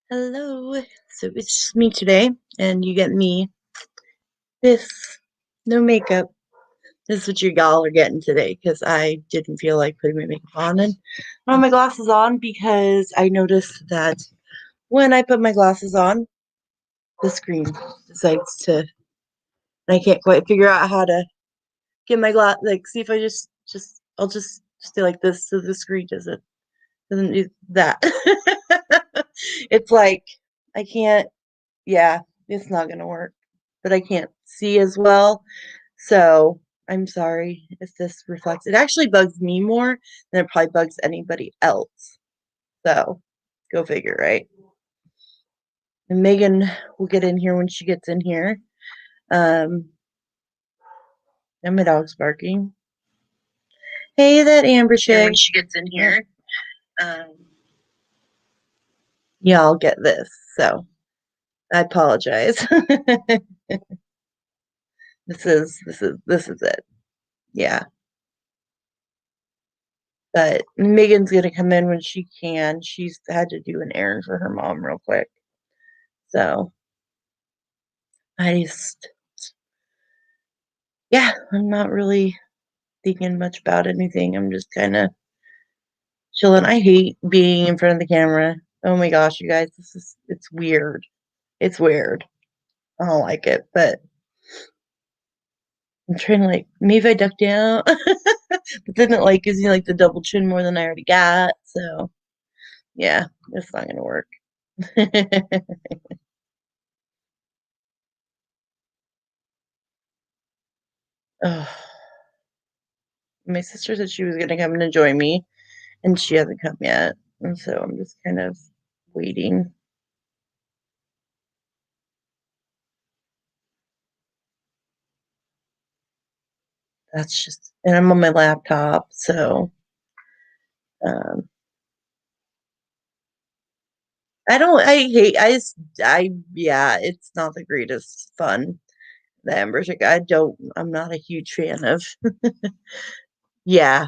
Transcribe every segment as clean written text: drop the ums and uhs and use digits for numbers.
Hello. So it's just me today, and you get me this no makeup. This is what you all are getting today because I didn't feel like putting my makeup on and I have my glasses on because I noticed that when I put my glasses on, the screen decides to, and I can't quite figure out how to get my glass. Like, see if I I'll just stay like this so the screen doesn't do that. It's like I can't. Yeah, it's not gonna work. But I can't see as well. So I'm sorry if this reflects. It actually bugs me more than it probably bugs anybody else. So go figure, right? And Megan will get in here when she gets in here. Um, and my dog's barking. Hey, that Amber Here chick. when she gets in here. Um, Y'all get this. So I apologize. This is it. Yeah. But Megan's gonna come in when she can. She's had to do an errand for her mom real quick. So I just, yeah, I'm not really thinking much about anything. I'm just kind of chilling. I hate being in front of the camera. Oh my gosh, you guys, it's weird. It's weird. I don't like it, but I'm trying to like, maybe if I duck down, but then it like gives me like the double chin more than I already got. So yeah, it's not gonna work. Oh, my sister said she was gonna come and join me, and she hasn't come yet. And so I'm just kind of waiting. That's just, and I'm on my laptop, so um, yeah, it's not the greatest fun. The Amber Chick, I'm not a huge fan of. Yeah,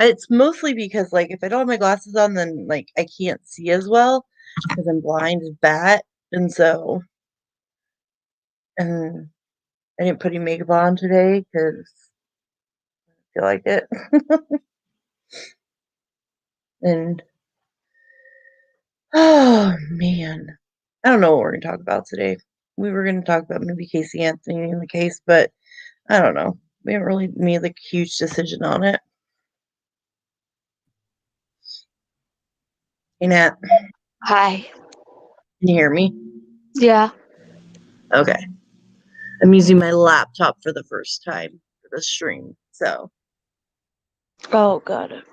it's mostly because like if I don't have my glasses on, then like I can't see as well because I'm blind as bat, and so and I didn't put any makeup on today because I feel like it, and oh man, I don't know what we're gonna talk about today. We were gonna talk about maybe Casey Anthony in the case, but I don't know. We haven't really made like a huge decision on it. Hey Nat, Hi. can you hear me? Yeah. Okay. I'm using my laptop for the first time for the stream. So Oh, got it.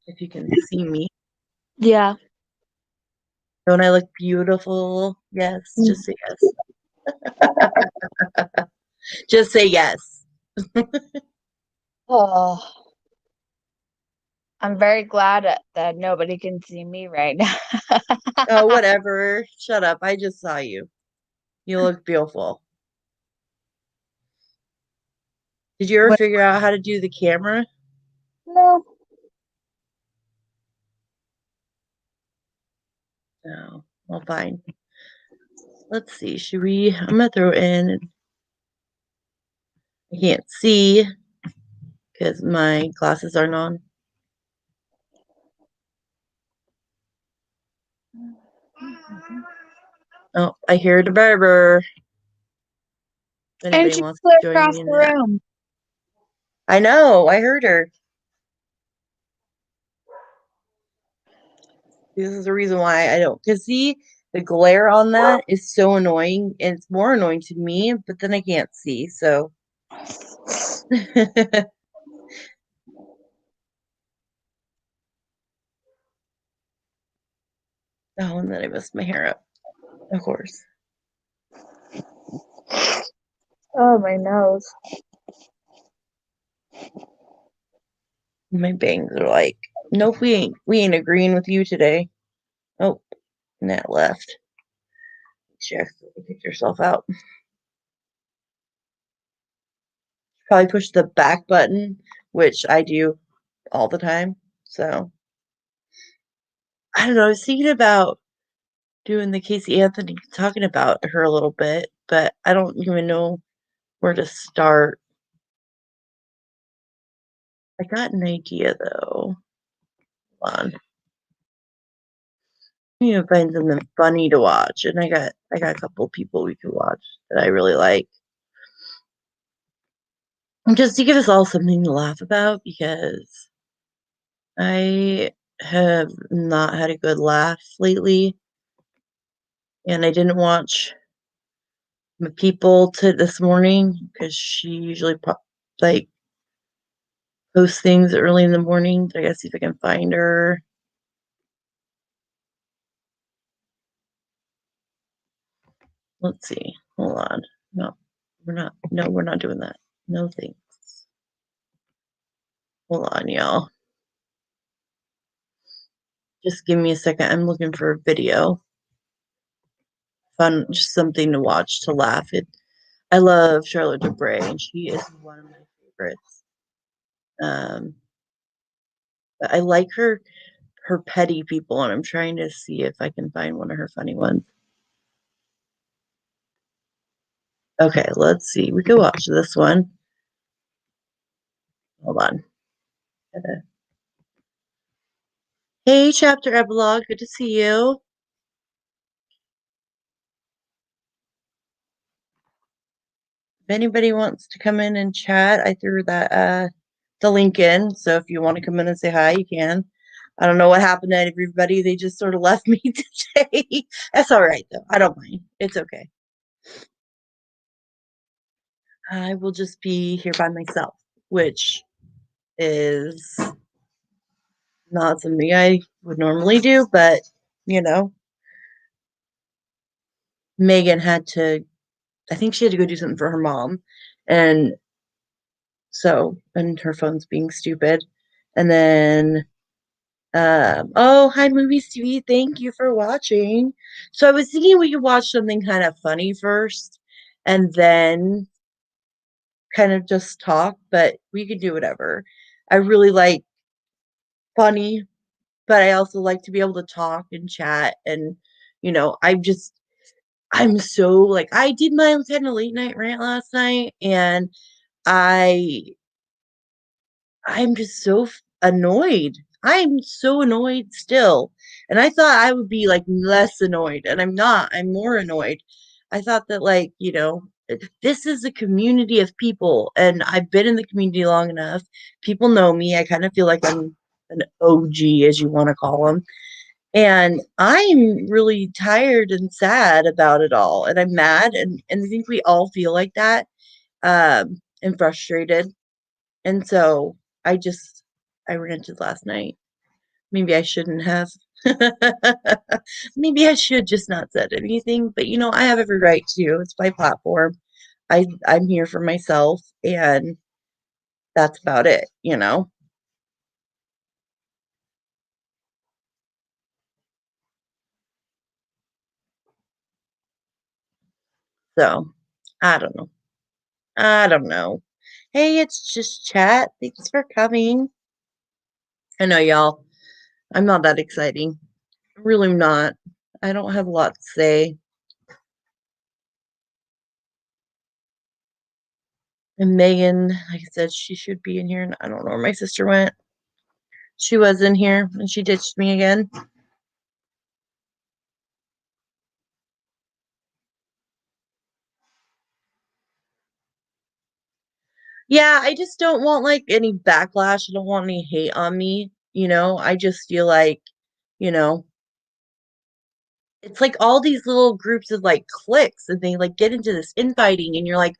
if you can see me. Yeah. Don't I look beautiful? Yes. Just say yes. Just say yes. Oh, I'm very glad that nobody can see me right now. Oh, whatever. Shut up. I just saw you. You look beautiful. Did you ever What? figure out how to do the camera? No. No. Well, fine. Let's see. Should we? I'm gonna throw in. I can't see because my glasses aren't on. Oh, I hear the barber. If And anybody she's wants clear to join across me in the that. room. I know. I heard her. This is the reason why I don't. Because see, the glare on that is so annoying, and it's more annoying to me. But then I can't see, so. Oh, and then I messed my hair up, of course. Oh, my nose. My bangs are like, nope, we ain't agreeing with you today. Oh, and that left. She accidentally kicked herself out. Probably push the back button, which I do all the time. So I don't know, I was thinking about doing the Casey Anthony, talking about her a little bit, but I don't even know where to start. I got an idea though. Hold on. I need to find something funny to watch, and I got a couple people we could watch that I really like. And just to give us all something to laugh about because I have not had a good laugh lately, and I didn't watch my people to this morning because she usually like posts things early in the morning. I gotta see if I can find her. Let's see. Hold on. No, we're not. No, we're not doing that. No thanks. Hold on, y'all. Just give me a second. I'm looking for a video. Fun, just something to watch to laugh. I love Charlotte Dubray, and she is one of my favorites. Um, but I like her petty people, and I'm trying to see if I can find one of her funny ones. Okay, let's see. We can watch this one. Hold on. Hey, chapter epilogue. Good to see you. If anybody wants to come in and chat, I threw that the link in. So if you want to come in and say hi, you can. I don't know what happened to everybody. They just sort of left me today. That's all right though. I don't mind. It's okay. I will just be here by myself, which is not something I would normally do, but you know, Megan had to, I think she had to go do something for her mom. And and her phone's being stupid. And then, oh, hi, Movies TV. Thank you for watching. So I was thinking we could watch something kind of funny first and then kind of just talk, but we could do whatever. I really like funny, but I also like to be able to talk and chat. And, I'm so like, I did my kind of late night rant last night and I I'm just so annoyed. I'm so annoyed still. And I thought I would be like less annoyed, and I'm not. I'm more annoyed. I thought that, like, this is a community of people, and I've been in the community long enough. People know me. I kind of feel like I'm an OG, as you want to call them. And I'm really tired and sad about it all. And I'm mad. And I think we all feel like that, and frustrated. And so I just I ranted last night. Maybe I shouldn't have. Maybe I should just not said anything, but I have every right to. It's my platform. I'm here for myself and that's about it. So, I don't know. I don't know. Hey, it's just chat. Thanks for coming. I know y'all. I'm not that exciting. Really not. I don't have a lot to say. And Megan, like I said, she should be in here, and I don't know where my sister went. She was in here, and she ditched me again. Yeah, I just don't want, like, any backlash. I don't want any hate on me, I just feel like, you know, it's like all these little groups of, like, cliques, and they, like, get into this infighting, and you're like,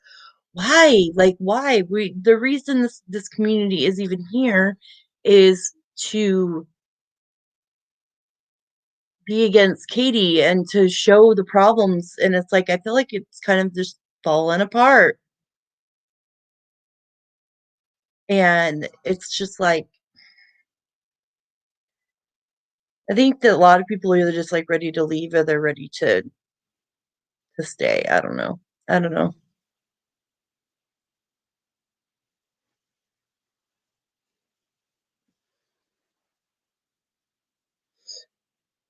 "Why? Like, why?" The reason this community is even here is to be against Katie and to show the problems, and it's like, I feel like it's kind of just falling apart, and it's just like I think that a lot of people are either just, like, ready to leave or they're ready to stay. I don't know. I don't know.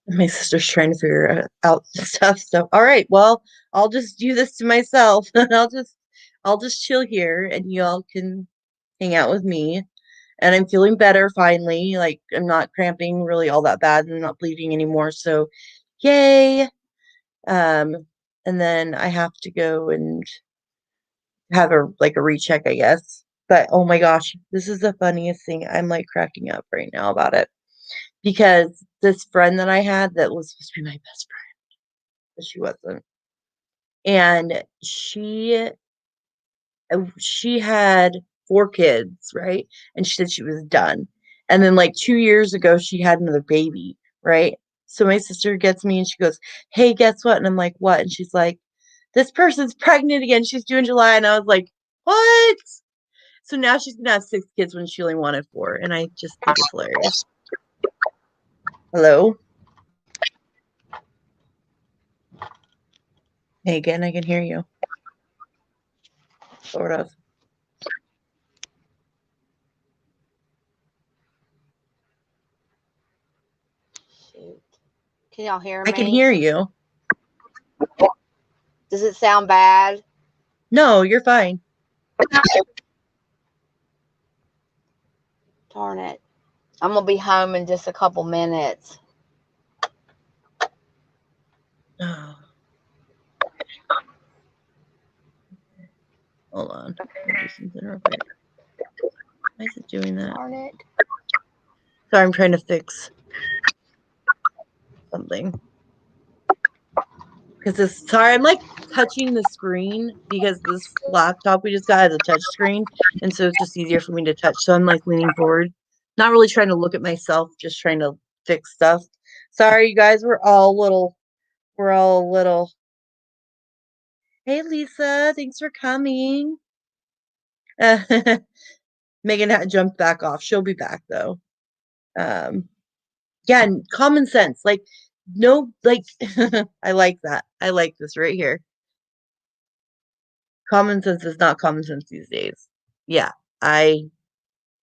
My sister's trying to figure out stuff. So, all right, well, I'll just do this to myself. I'll just chill here and y'all can hang out with me. And I'm feeling better finally. Like I'm not cramping really all that bad and I'm not bleeding anymore. So, yay. Um, and then I have to go and have a recheck, I guess. But oh my gosh, this is the funniest thing. I'm like cracking up right now about it because this friend that I had that was supposed to be my best friend, but she wasn't. And she had 4 kids, right? And she said she was done. And then like 2 years ago she had another baby, right? So my sister gets me and she goes, "Hey, guess what?" And I'm like, "What?" And she's like, "This person's pregnant again. She's due in July." And I was like, "What?" So now she's gonna have 6 kids when she only wanted 4, and I just think it's hilarious. Hello? Megan, I can hear you. Sort of. Shoot. Can y'all hear I can me? hear you. Does it sound bad? No, you're fine. Darn it. I'm going to be home in just a couple minutes. Oh. Hold on. I'll do something real quick. Why is it doing that? Darn it. Sorry, I'm trying to fix something. Sorry, I'm like touching the screen because this laptop we just got has a touch screen, and so it's just easier for me to touch. So I'm like leaning forward, not really trying to look at myself, just trying to fix stuff. Sorry, you guys, we're all a little. Hey, Lisa, thanks for coming. Megan had jumped back off. She'll be back though. Um, yeah, and common sense, like no, like I like that. I like this right here. Common sense is not common sense these days. Yeah, I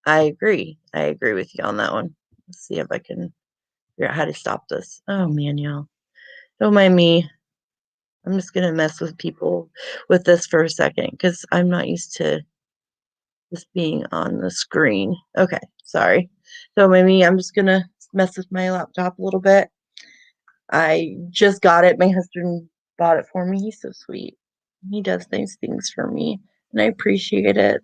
I agree. I agree with you on that one. Let's see if I can figure out how to stop this. Oh man, y'all. Don't mind me. I'm just gonna mess with people with this for a second because I'm not used to this being on the screen. Okay, sorry. So maybe I'm just gonna mess with my laptop a little bit. I just got it. My husband bought it for me. He's so sweet. He does nice things for me, and I appreciate it.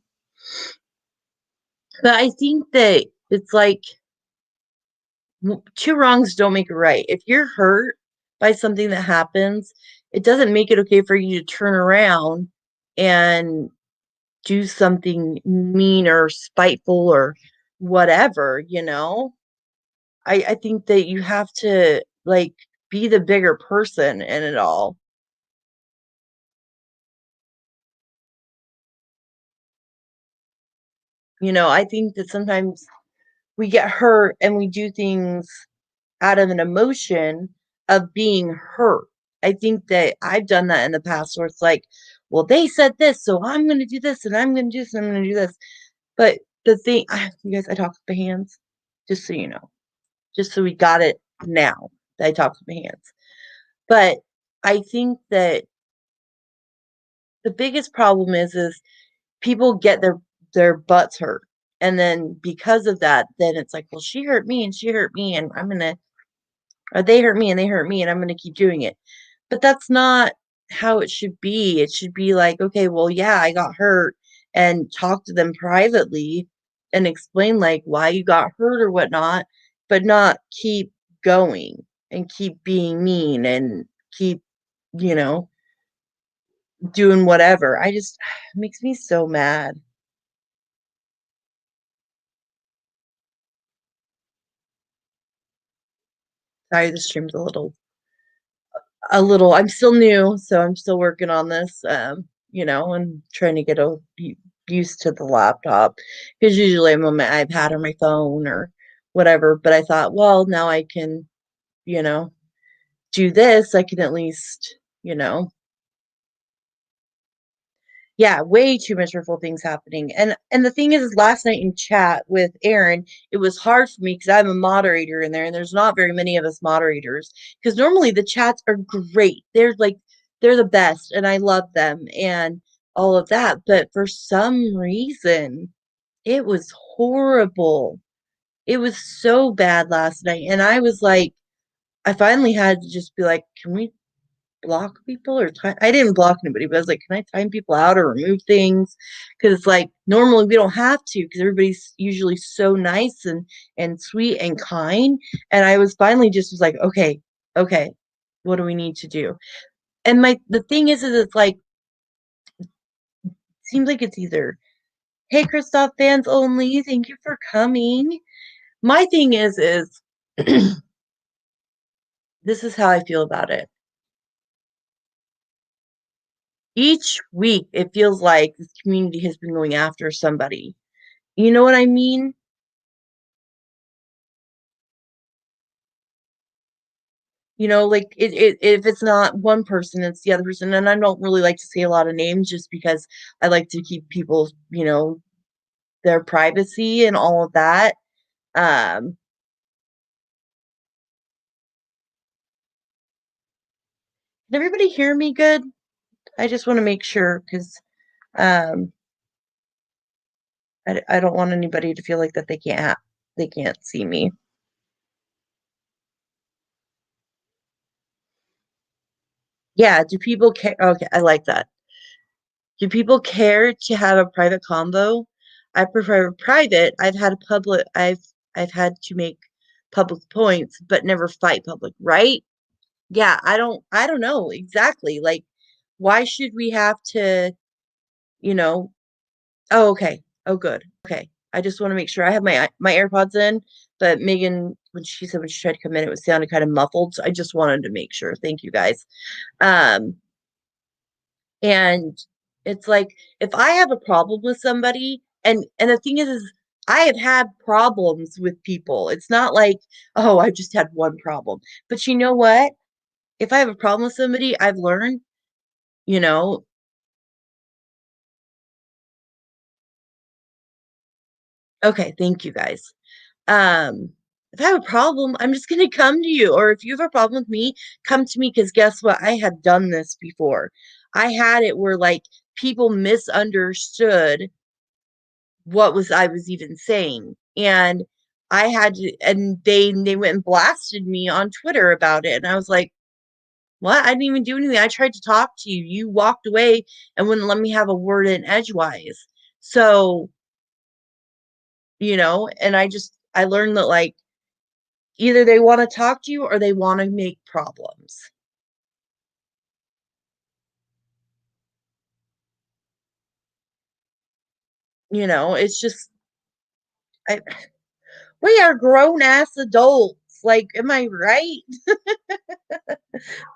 But I think that it's like 2 wrongs don't make a right. If you're hurt by something that happens, it doesn't make it okay for you to turn around and do something mean or spiteful or whatever, you know? I think that you have to like be the bigger person in it all. You know, I think that sometimes we get hurt and we do things out of an emotion of being hurt. I think that I've done that in the past where it's like, well, they said this, so I'm going to do this and I'm going to do this and I'm going to do this. But the thing, you guys, I talk with my hands, just so you know, just so we got it now that I talk with my hands. But I think that the biggest problem is people get their butts hurt. And then because of that, then it's like, well, she hurt me and she hurt me and I'm gonna or they hurt me and they hurt me and I'm gonna keep doing it. But that's not how it should be. It should be like, okay, well, yeah, I got hurt and talk to them privately and explain like why you got hurt or whatnot, but not keep going and keep being mean and keep, you know, doing whatever. I just it makes me so mad. Sorry, the stream's a little I'm still new, so I'm still working on this, and trying to get used to the laptop because usually I'm on my iPad or my phone or whatever. But I thought, well, now I can, you know, do this. I can at least, you know, Yeah, way too much hurtful things happening. And the thing is last night in chat with Aaron, it was hard for me because I'm a moderator in there and there's not very many of us moderators. Because normally the chats are great. They're the best and I love them and all of that. But for some reason, it was horrible. It was so bad last night. And I was like, I finally had to just be like, can we block people or time? I didn't block anybody, but I was like, can I time people out or remove things? Because it's like normally we don't have to because everybody's usually so nice and sweet and kind. And I was finally just was like, okay, what do we need to do? And the thing is it's like seems like it's either, hey Christoph fans only, thank you for coming. My thing is this is how I feel about it. Each week, it feels like this community has been going after somebody. You know what I mean? You know, like if it's not one person, it's the other person. And I don't really like to say a lot of names just because I like to keep people, their privacy and all of that. Um, can everybody hear me good? I just want to make sure because um, I don't want anybody to feel like that they can't see me. Yeah, do people care? Okay, I like that. Do people care to have a private convo? I prefer private. I've had to make public points, but never fight public, right? Yeah, I don't know exactly. Like, why should we have to, you know, oh, okay. Oh, good. Okay. I just want to make sure I have my AirPods in, but Megan, when she tried to come in, it was sounding kind of muffled. So I just wanted to make sure. Thank you guys. Um, And it's like if I have a problem with somebody, and the thing is I have had problems with people. It's not like, oh, I've just had one problem. But you know what? If I have a problem with somebody, I've learned, you know, okay, thank you guys. Um, if I have a problem, I'm just gonna come to you. Or if you have a problem with me, come to me because guess what? I have done this before. I had it where like people misunderstood what was I was even saying. And I had to, and they went and blasted me on Twitter about it. And I was like, what? I didn't even do anything. I tried to talk to you. You walked away and wouldn't let me have a word in edgewise. So, and I learned that like either they want to talk to you or they want to make problems. It's just I we are grown ass adults. Like, am I right?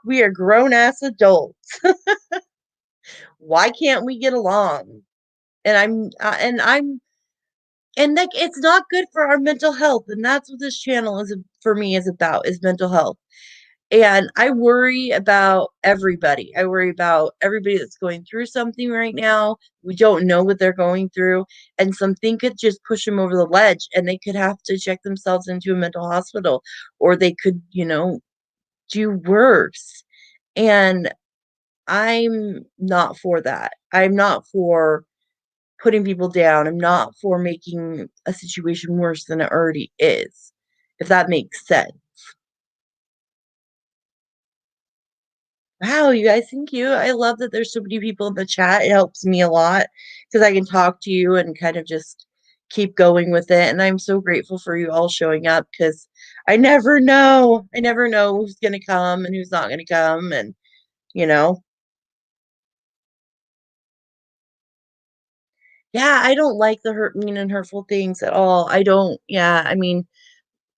We are grown ass adults. Why can't we get along? And like it's not good for our mental health, and that's what this channel is for me is about is mental health. And I worry about everybody. I worry about everybody that's going through something right now. We don't know what they're going through, and something could just push them over the ledge, and they could have to check themselves into a mental hospital, or they could, do worse. And I'm not for that. I'm not for putting people down. I'm not for making a situation worse than it already is, if that makes sense. Wow, you guys, thank you. I love that there's so many people in the chat. It helps me a lot because I can talk to you and kind of just keep going with it. And I'm so grateful for you all showing up because I never know. I never know who's going to come and who's not going to come. And, you know, yeah, I don't like the mean, and hurtful things at all. I don't, yeah, I mean,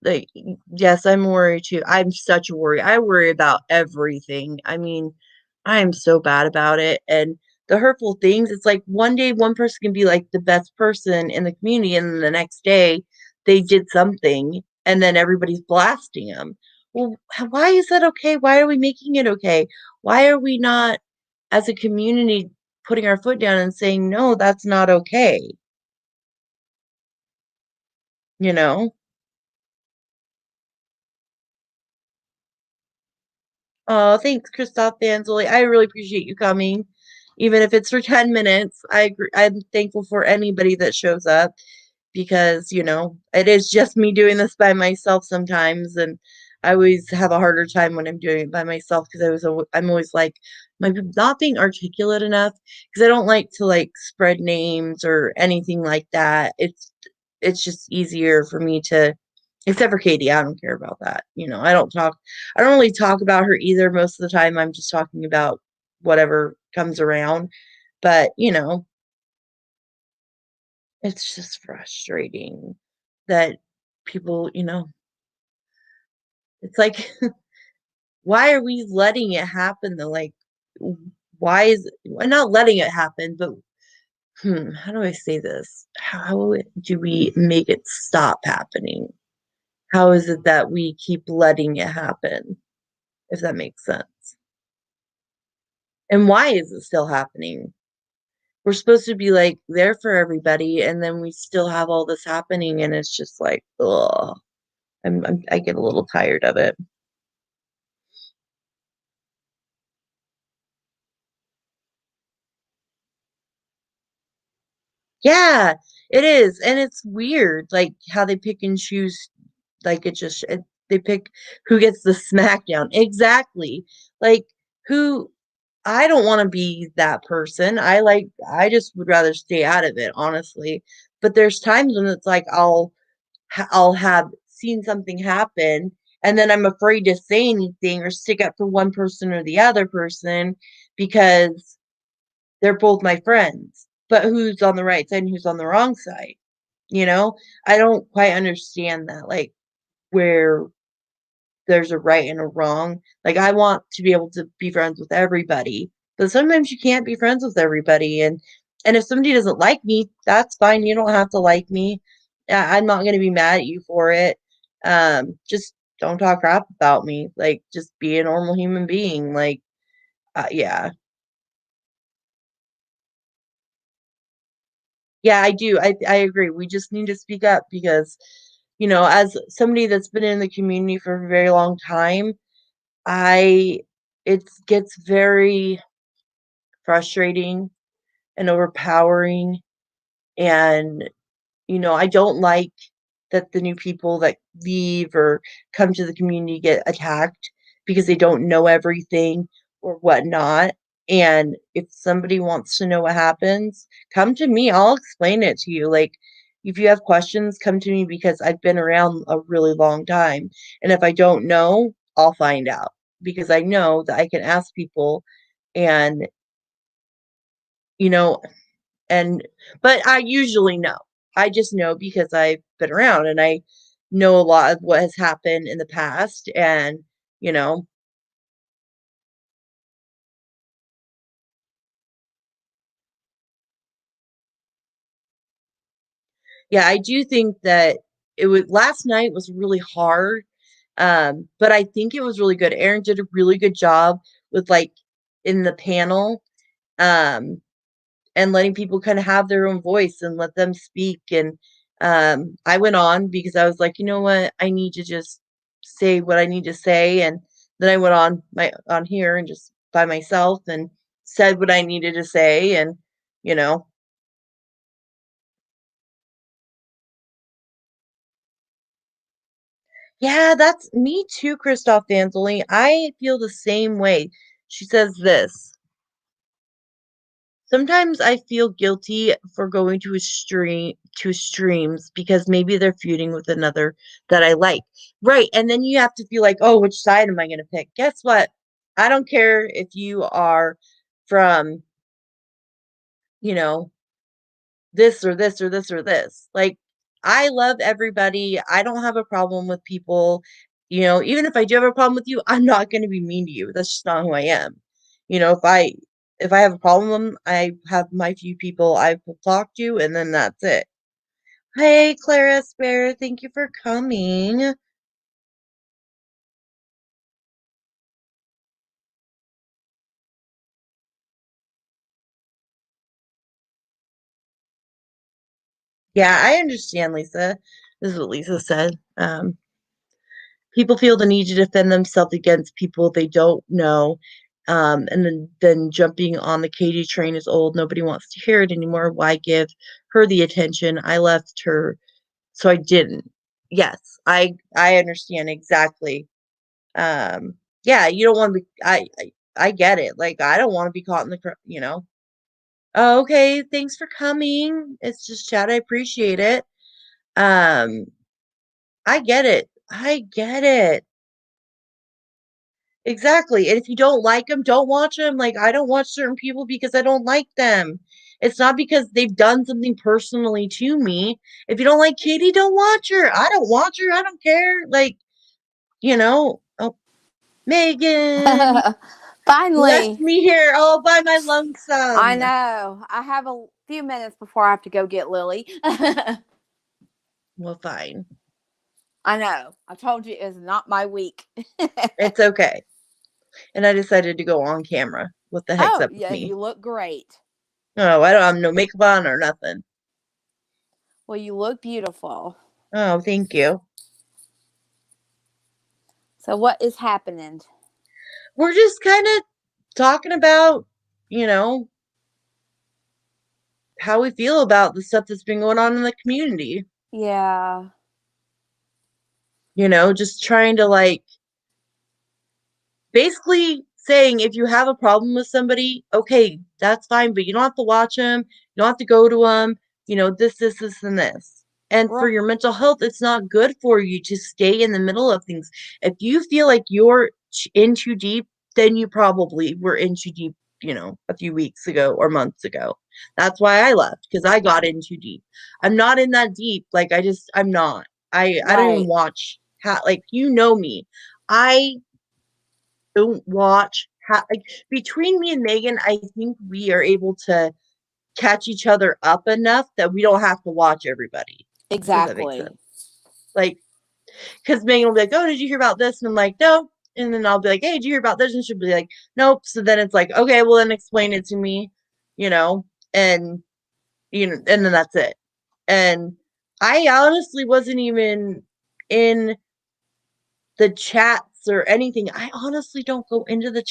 like, yes, I'm worried too. I'm such a worry. I worry about everything. I mean, I'm so bad about it. And the hurtful things, it's like one day one person can be like the best person in the community, and then the next day they did something, and then everybody's blasting them. Well, why is that okay? Why are we making it okay? Why are we not, as a community, putting our foot down and saying, no, that's not okay. You know? Oh, thanks, Christoph Danzoli. I really appreciate you coming, even if it's for 10 minutes. I agree. I'm thankful for anybody that shows up because, it is just me doing this by myself sometimes. And I always have a harder time when I'm doing it by myself because I'm always like, am I not being articulate enough? Because I don't like to like spread names or anything like that. It's just easier for me to, except for Katie, I don't care about that. I don't really talk about her either. Most of the time, I'm just talking about whatever comes around. But, it's just frustrating that people, it's like, why are we letting it happen though? Like, why not letting it happen, but how do I say this? How do we make it stop happening? How is it that we keep letting it happen, if that makes sense? And why is it still happening? We're supposed to be like there for everybody, and then we still have all this happening, and it's just like, ugh. I get a little tired of it. Yeah, it is, and it's weird, like how they pick and choose. Like they pick who gets the smackdown. Exactly. Like who I don't want to be that person. I just would rather stay out of it, honestly. But there's times when it's like I'll have seen something happen and then I'm afraid to say anything or stick up for one person or the other person because they're both my friends. But who's on the right side and who's on the wrong side? You know? I don't quite understand that. Like where there's a right and a wrong. Like I want to be able to be friends with everybody, but sometimes you can't be friends with everybody. And if somebody doesn't like me, that's fine. You don't have to like me. I'm not going to be mad at you for it. Just don't talk crap about me. Like just be a normal human being. Like yeah. Yeah, I do. I agree. We just need to speak up because as somebody that's been in the community for a very long time, I it gets very frustrating and overpowering, and, I don't like that the new people that leave or come to the community get attacked because they don't know everything or whatnot, and if somebody wants to know what happens, come to me, I'll explain it to you, like, if you have questions, come to me because I've been around a really long time, and if I don't know, I'll find out because I know that I can ask people and, you know, and but I usually know. I just know because I've been around and I know a lot of what has happened in the past and, you know, yeah, I do think that it was last night was really hard. But I think it was really good. Aaron did a really good job with like in the panel. Um, and letting people kind of have their own voice and let them speak. And I went on because I was like, you know what, I need to just say what I need to say. And then I went on here and just by myself and said what I needed to say. And you know, yeah, that's me too, Christoph Danzoli. I feel the same way. She says this. Sometimes I feel guilty for going to streams because maybe they're feuding with another that I like. Right. And then you have to feel like, oh, which side am I gonna pick? Guess what? I don't care if you are from, you know, this or this or this or this. Like, I love everybody. I don't have a problem with people. Even if I do have a problem with you, I'm not going to be mean to you. That's just not who I am. If I have a problem, I have my few people I will talk to, and then that's it. Hey, Clara Spare, thank you for coming. Yeah, I understand, Lisa. This is what Lisa said. People feel the need to defend themselves against people they don't know. And then jumping on the Katie train is old. Nobody wants to hear it anymore. Why give her the attention? I left her, so I didn't. Yes, I understand exactly. Yeah, you don't want to be. I get it. Like I don't want to be caught in the Oh, okay, thanks for coming. It's just chat. I appreciate it. Um, I get it. I get it. Exactly. And if you don't like them, don't watch them. Like I don't watch certain people because I don't like them. It's not because they've done something personally to me. If you don't like Katie, don't watch her. I don't watch her. I don't care. Like, oh, Megan left Finally, me here all by my I lonesome. know. I have a few minutes before I have to go get Lily. Well, fine. I know. I told you it's not my week. It's okay. And I decided to go on camera. What the heck's Oh, up with yeah, me? you look great. Oh, I don't have no makeup on or nothing. Well, you look beautiful. Oh, thank you. So, what is happening? We're just kind of talking about, you know, how we feel about the stuff that's been going on in the community. Yeah. Just trying to basically saying if you have a problem with somebody, okay, that's fine, but you don't have to watch them. You don't have to go to them. This, and this. And for your mental health, it's not good for you to stay in the middle of things. If you feel like you're in too deep, then you probably were in too deep, a few weeks ago or months ago. That's why I left, because I got in too deep. I'm not in that deep. Like, I'm not. I don't even Right. watch, me. I don't watch like between me and Megan, I think we are able to catch each other up enough that we don't have to watch everybody. Does that make Exactly. sense? Like, because Megan will be like, "Oh, did you hear about this?" And I'm like, "No." And then I'll be like, "Hey, did you hear about this?" And she'll be like, "Nope." So then it's like, "Okay, well then explain it to me," you know, and and then that's it. And I honestly wasn't even in the chats or anything. I honestly don't go into the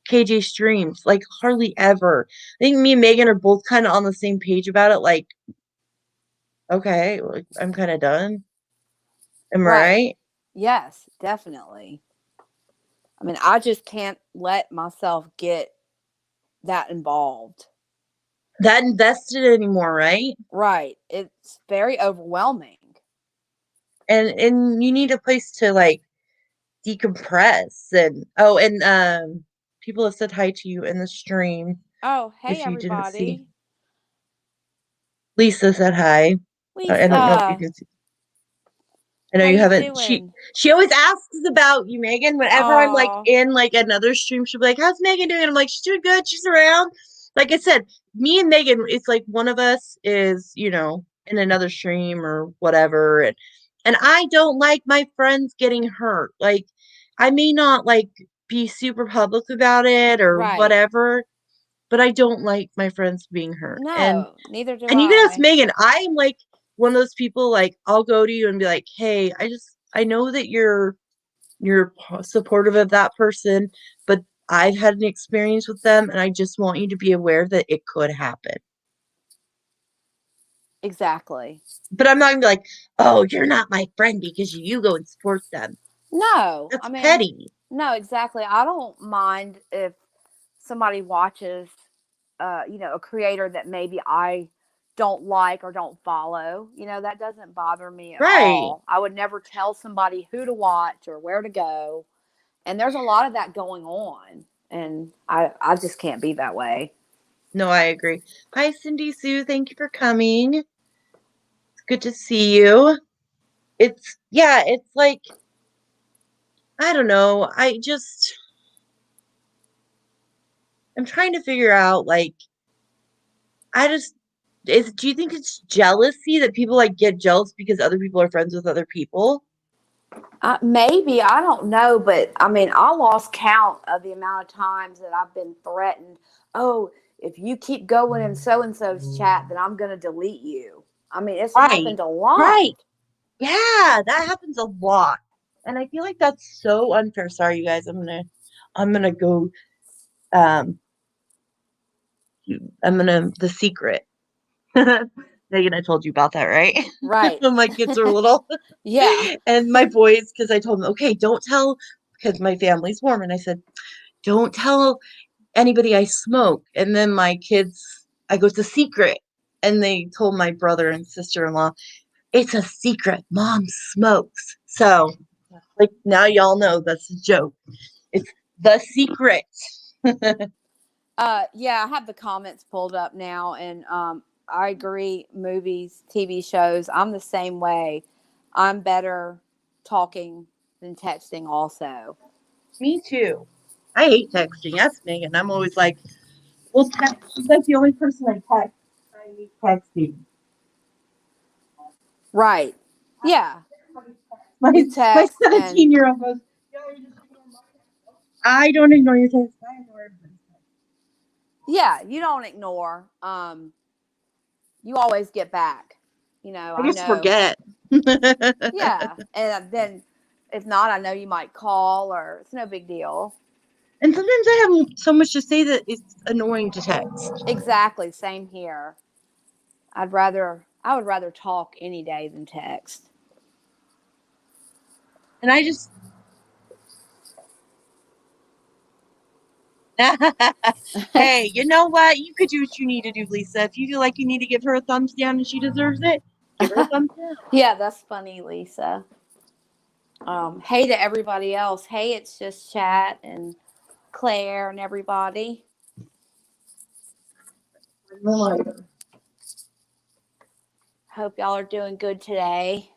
KJ streams, like hardly ever. I think me and Megan are both kind of on the same page about it. Like, okay, like, I'm kind of done. Am I Right. right? Yes, definitely. I mean, I just can't let myself get that involved. That invested anymore, right? Right. It's very overwhelming. And you need a place to decompress and people have said hi to you in the stream Oh, hey, if you didn't see. everybody. Lisa said hi. I don't know if you Lisa, can see. I know how you you haven't. She doing? she always asks about you, Megan. Whenever I'm Oh, in another stream, she'll be like, "How's Megan doing?" I'm like, "She's doing good. She's around." Like I said, me and Megan, it's like one of us is in another stream or whatever, and I don't like my friends getting hurt. Like I may not be super public about it or right. whatever, but I don't like my friends being hurt. And No, neither do and you can ask I. Megan. I am one of those people. I'll go to you and be like, "Hey, I know that you're supportive of that person, but I've had an experience with them, and I just want you to be aware that it could happen." Exactly. But I'm not gonna be like, "Oh, you're not my friend because you go and support them." No, I That's mean, petty. no, exactly. I don't mind if somebody watches, a creator that maybe I don't like or don't follow. That doesn't bother me at Right. all. I would never tell somebody who to watch or where to go. And there's a lot of that going on. And I just can't be that way. No, I agree. Hi, Cindy Sue. Thank you for coming. It's good to see you. It's like I don't know. I'm trying to figure out I just do you think it's jealousy that people get jealous because other people are friends with other people? Maybe, I don't know, but I mean, I lost count of the amount of times that I've been threatened. Oh, if you keep going in so and so's chat, then I'm going to delete you. I mean, it's Right, happened a lot. right. Yeah, that happens a lot. And I feel like that's so unfair. Sorry, you guys. I'm gonna go. Um, The Secret. Megan, I told you about that, right? Right. When my kids were little. Yeah. And my boys, because I told them, okay, don't tell, because my family's Mormon. I said, don't tell anybody I smoke. And then my kids, I go, it's a secret. And they told my brother and sister-in-law, it's a secret. Mom smokes. So, like, now y'all know that's a joke. It's the secret. Yeah, I have the comments pulled up now, and I agree. Movies, TV shows, I'm the same way. I'm better talking than texting. Also, Me too. I hate texting. Yes, Megan. I'm always like, well, she's like the only person I text. I hate texting. right? Yeah, My we text, and 17-year-old goes, "Yo, you're just ignoring my text." I don't ignore your text. I ignore everybody's text. yeah, you don't ignore. You always get back. I I just know. forget. Yeah, and then if not, I know you might call, or it's no big deal. And sometimes I have so much to say that it's annoying to text. Exactly, same here. I would rather talk any day than text. And I just, hey, you know what? You could do what you need to do, Lisa. If you feel like you need to give her a thumbs down and she deserves it, give her a thumbs down. Yeah, that's funny, Lisa. Hey to everybody else. Hey, it's just Chat and Claire and everybody. Hope y'all are doing good today.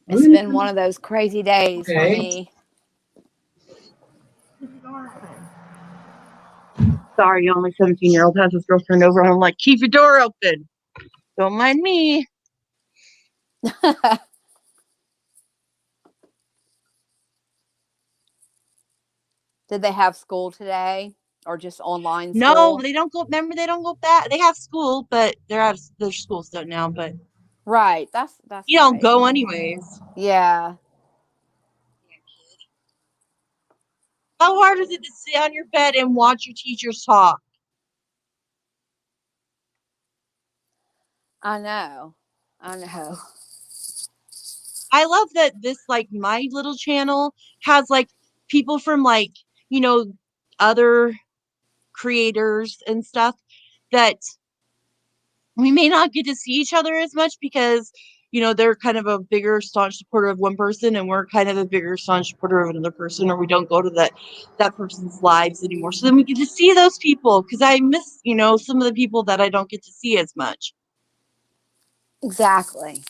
It's been one of those crazy days for me. Sorry, only 17-year-old has his girlfriend over. I'm like, keep your door open. Don't mind me. Did they have school today or just online No, school? they don't go. Remember, they don't go back. They have school, but they're out of their school stuff now. But Right. That's you don't right. go anyways. Yeah. How hard is it to sit on your bed and watch your teachers talk? I know. I know. I love that this, like, my little channel has, like, people from, like, you know, other creators and stuff that we may not get to see each other as much because, they're kind of a bigger staunch supporter of one person and we're kind of a bigger staunch supporter of another person, or we don't go to that person's lives anymore. So then we get to see those people because I miss, some of the people that I don't get to see as much. Exactly.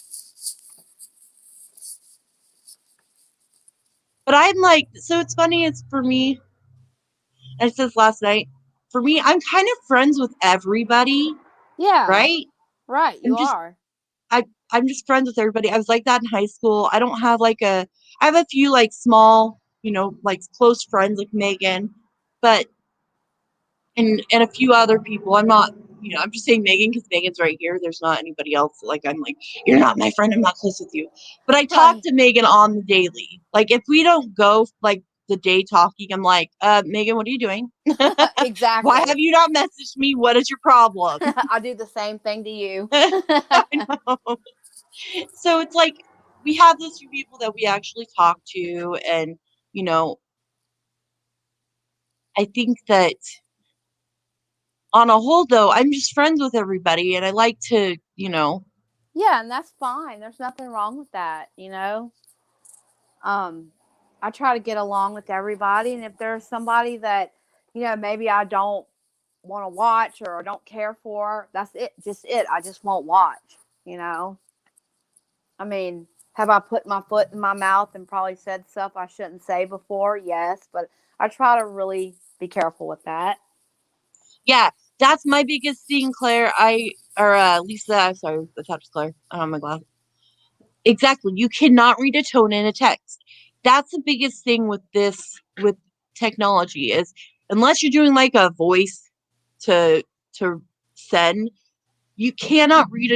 But I'm like, so it's funny, it's for me, I said this last night, for me, I'm kind of friends with everybody, Yeah. right? Right. You are. I'm just friends with everybody. I was like that in high school. I don't have I have a few like small, like close friends like Megan, but and a few other people. I'm not, I'm just saying Megan because Megan's right here. There's not anybody else. Like I'm like, you're not my friend. I'm not close with you. But I talk Right. to Megan on the daily. Like if we don't go like the day talking, I'm like, Megan, what are you doing? Exactly. Why have you not messaged me? What is your problem? I do the same thing to you. I know. So it's like we have those few people that we actually talk to, and I think that on a whole, though, I'm just friends with everybody, and I like to, Yeah, and that's fine. There's nothing wrong with that, I try to get along with everybody, and if there's somebody that, maybe I don't want to watch or don't care for, that's it. Just it. I just won't watch. I mean, have I put my foot in my mouth and probably said stuff I shouldn't say before? Yes, but I try to really be careful with that. Yeah, that's my biggest thing, Claire. Lisa. I'm sorry, the top is Claire. I don't have my glasses. Exactly. You cannot read a tone in a text. That's the biggest thing with technology is unless you're doing like a voice to send, you cannot read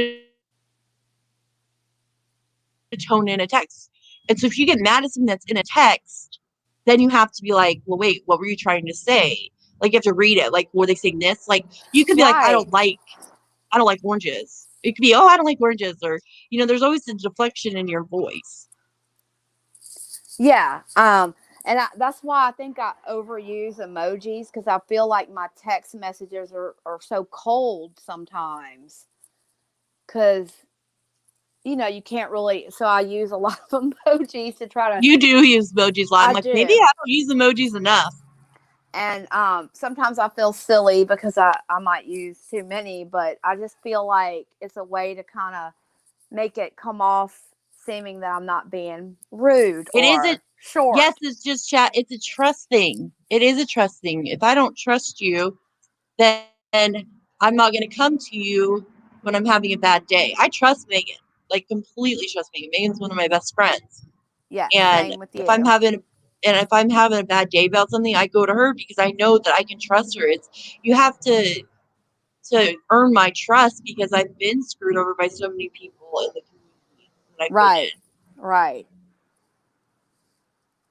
a tone in a text. And so if you get mad at something that's in a text, then you have to be like, well, wait, what were you trying to say? Like you have to read it. Like, were they saying this? Like you could be like, I Right. don't like oranges. It could be, oh, I don't like oranges, or there's always a deflection in your voice. Yeah. And that's why I think I overuse emojis because I feel like my text messages are so cold sometimes. Because, you can't really. So I use a lot of emojis to try to. You do use emojis a lot. I'm I like, do. maybe I don't use emojis enough. And sometimes I feel silly because I might use too many, but I just feel like it's a way to kind of make it come off seeming that I'm not being rude It or isn't. short. Yes, it's just chat. It's a trust thing. It is a trust thing. If I don't trust you, then I'm not going to come to you when I'm having a bad day. I trust Megan, like completely trust Megan. Megan's one of my best friends. Yeah, And same with if you. I'm having a bad day about something, I go to her because I know that I can trust her. You have to earn my trust because I've been screwed over by so many people in the community that I've been Right. in. Right.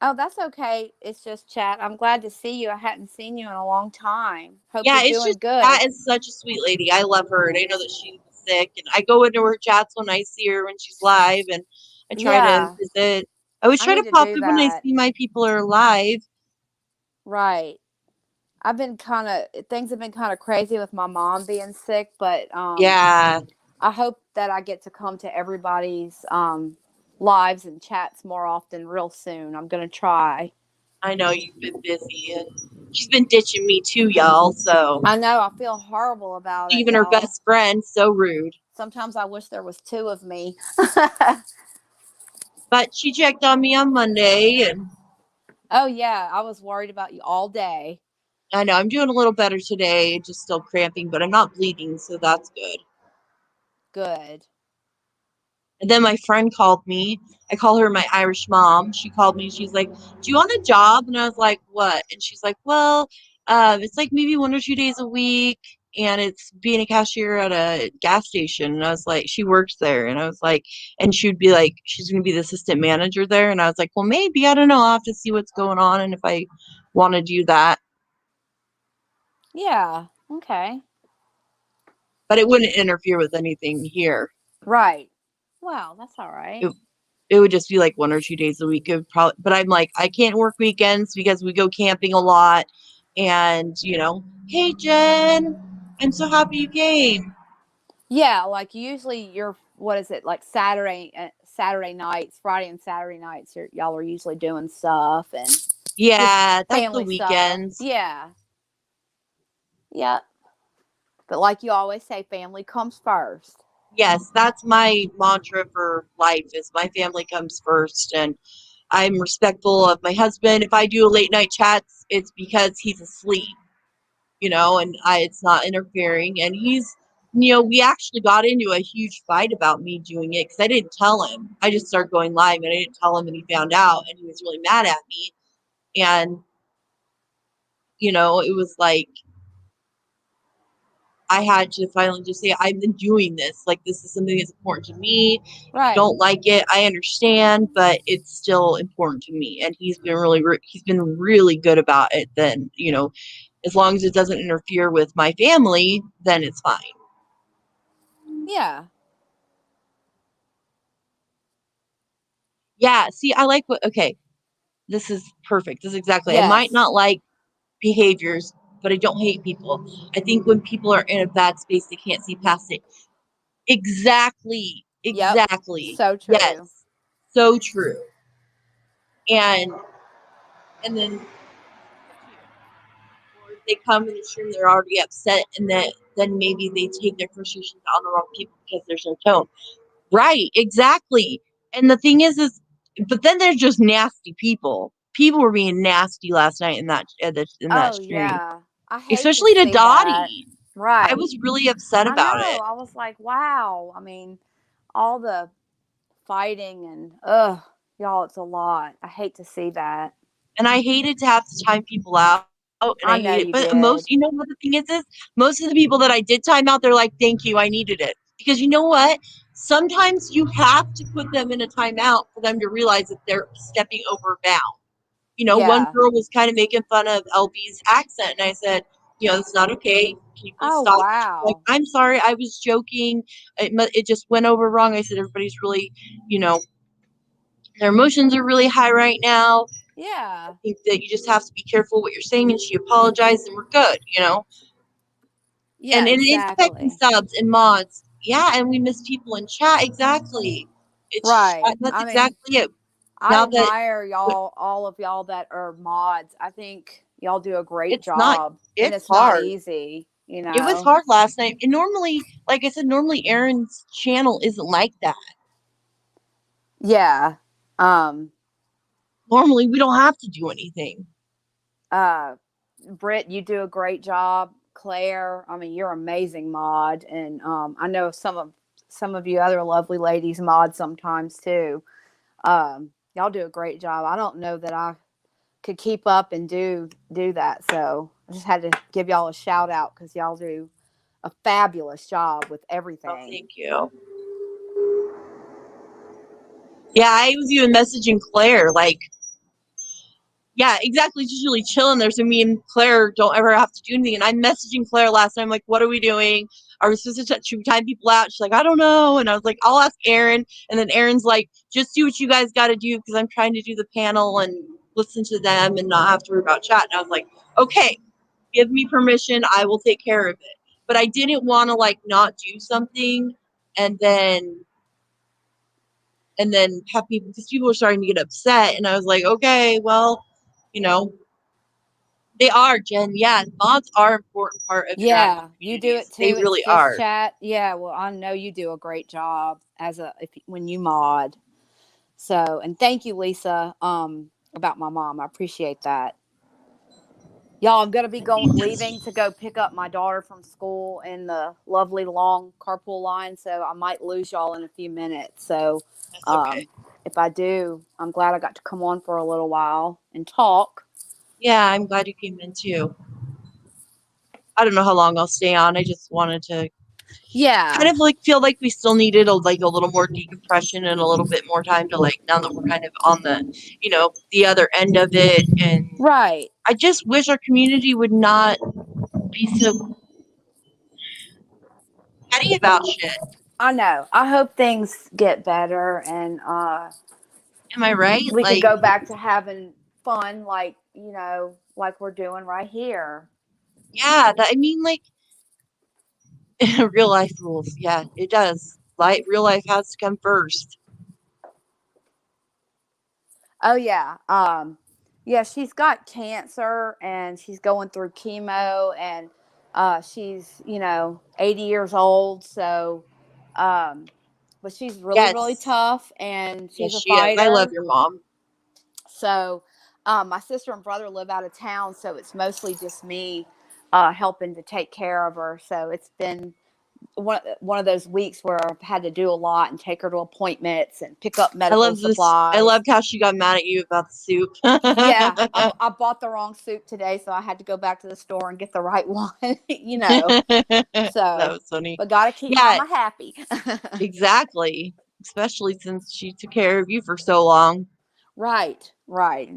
Oh, that's okay. It's just chat. I'm glad to see you. I hadn't seen you in a long time. Hope Yeah, you're it's doing just good. Kat is such a sweet lady. I love her, and I know that she's sick. And I go into her chats when I see her when she's live, and I try to Yeah. visit. I always I try to need to pop do in when I that. see my people are live. Right. Things have been kind of crazy with my mom being sick, but Yeah, I hope that I get to come to everybody's lives and chats more often real soon. I'm going to try. I know you've been busy, and she's been ditching me too, y'all. So I know. I feel horrible about it, even her y'all. best friend, so rude. Sometimes I wish there was two of me. But she checked on me on Monday, and Oh, yeah. I was worried about you all day. I know I'm doing a little better today. Just still cramping, but I'm not bleeding, so that's good. Good. And then my friend called me. I call her my Irish mom. She called me. She's like, "Do you want a job?" And I was like, "What?" And she's like, "Well, it's like maybe 1 or 2 days a week, and it's being a cashier at a gas station." And I was like, "She works there." And I was like, and she'd be like, "She's going to be the assistant manager there." And I was like, "Well, maybe I don't know. I'll have to see what's going on, and if I want to do that." Yeah. Okay. But it wouldn't interfere with anything here. Right. Well, that's all right. It would just be like 1 or 2 days a week. It would probably, but I'm like, I can't work weekends because we go camping a lot. And, hey, Jen, I'm so happy you came. Yeah, like usually what is it, like Saturday nights, Friday and Saturday nights, y'all are usually doing stuff and Yeah, that's the family stuff. weekends. Yeah. Yeah. But like you always say, family comes first. Yes, that's my mantra for life is my family comes first. And I'm respectful of my husband. If I do a late night chats, it's because he's asleep. And it's not interfering. And we actually got into a huge fight about me doing it because I didn't tell him. I just started going live and I didn't tell him, and he found out and he was really mad at me. And, it was like, I had to finally just say, I've been doing this. Like, this is something that's important to me. If you Right. don't like it, I understand, but it's still important to me. And he's been really good about it. Then, as long as it doesn't interfere with my family, then it's fine. Yeah. Yeah, see, I like okay, this is perfect. This is exactly. I might Yes. not like behaviors, but I don't hate people. I think when people are in a bad space, they can't see past it. Exactly. Yep. Exactly. So true. Yes. So true. And then or if they come in the stream, they're already upset, and then maybe they take their frustrations on the wrong people because there's no tone. Right, exactly. And the thing is, but then there's just nasty people. People were being nasty last night in that stream, Yeah. I hate especially to see that. Dottie. Right. I was really upset I about know. it. I was like, wow. I mean, all the fighting and y'all, it's a lot. I hate to see that. And I hated to have to time people out, and I I know hate it. you But did. you know what the thing is most of the people that I did time out, they're like, "Thank you, I needed it." Because you know what? Sometimes you have to put them in a timeout for them to realize that they're stepping over a bound. You know, one Yeah. girl was kind of making fun of LB's accent, and I said, "It's not okay. Can you please Oh stop?" She's like, wow. "I'm sorry, I was joking. It just went over wrong." I said, "Everybody's really, you know, their emotions are really high right now. Yeah. Think that you just have to be careful what you're saying," and she apologized, and we're good. Yeah, And it is affecting exactly. subs and mods. Yeah, and we miss people in chat. Exactly. It's Right. that's I mean, exactly it. I Now that admire y'all, all of y'all that are mods. I think y'all do a great it's not, job, and it's it's not hard. easy, you It was know. hard last night. And normally, like I said, normally Aaron's channel isn't like that. Yeah. Um Normally, we don't have to do anything. uh Britt, you do a great job. Claire, I mean, you're amazing mod, and I know some of you other lovely ladies mod sometimes too. Y'all do a great job. I don't know that I could keep up and do that, so I just had to give y'all a shout out because y'all do a fabulous job with Oh, everything. thank you. Yeah, I was even messaging Claire, like, yeah, exactly. She's really chilling there. So me and Claire don't ever have to do anything. And I'm messaging Claire last night. I'm like, what are we doing? Are we supposed to should we time people out? She's like, I don't know. And I was like, I'll ask Aaron. And then Aaron's like, just do what you guys got to do because I'm trying to do the panel and listen to them and not have to worry about chat. And I was like, okay, give me permission. I will take care of it. But I didn't want to like not do something and then have people, because people were starting to get upset. And I was like, okay, well, you know, they are, Jen. Yeah, mods are an important part of interactive Yeah, you do it communities. They too. It's really just are. chat. Yeah, well, I know you do a great job when you mod. So, and thank you, Lisa, about my mom. I appreciate that. Y'all, I'm gonna be leaving to go pick up my daughter from school in the lovely long carpool line, so I might lose y'all in a few minutes. So, That's okay. if I do, I'm glad I got to come on for a little while and talk. Yeah, I'm glad you came in too. I don't know how long I'll stay on. I just wanted to Yeah, kind of like feel like we still needed a little more decompression and a little bit more time to like now that we're kind of on the other end of it. And right. I just wish our community would not be so petty about shit. I know. I hope things get better and Am I right? we could Like, go back to having fun like, like we're doing right here. yeah, I mean, like, real life rules. Yeah, it does. Real life has to come first. Oh yeah. Yeah, she's got cancer and she's going through chemo, and she's, 80 years old, so but she's really, really Yes. tough and Yes, she's a she is. I love fighter. your mom. So my sister and brother live out of town, so it's mostly just me helping to take care of her. So it's been one of those weeks where I've had to do a lot and take her to appointments and pick up I medical love this. I supplies. loved how she got mad at you about the soup. Yeah, That I bought the wrong soup today, so I had to go back to the store and get the right one. So, was funny. but gotta keep Yeah, mama happy. exactly. Especially since she took care of you for so long. Right, right.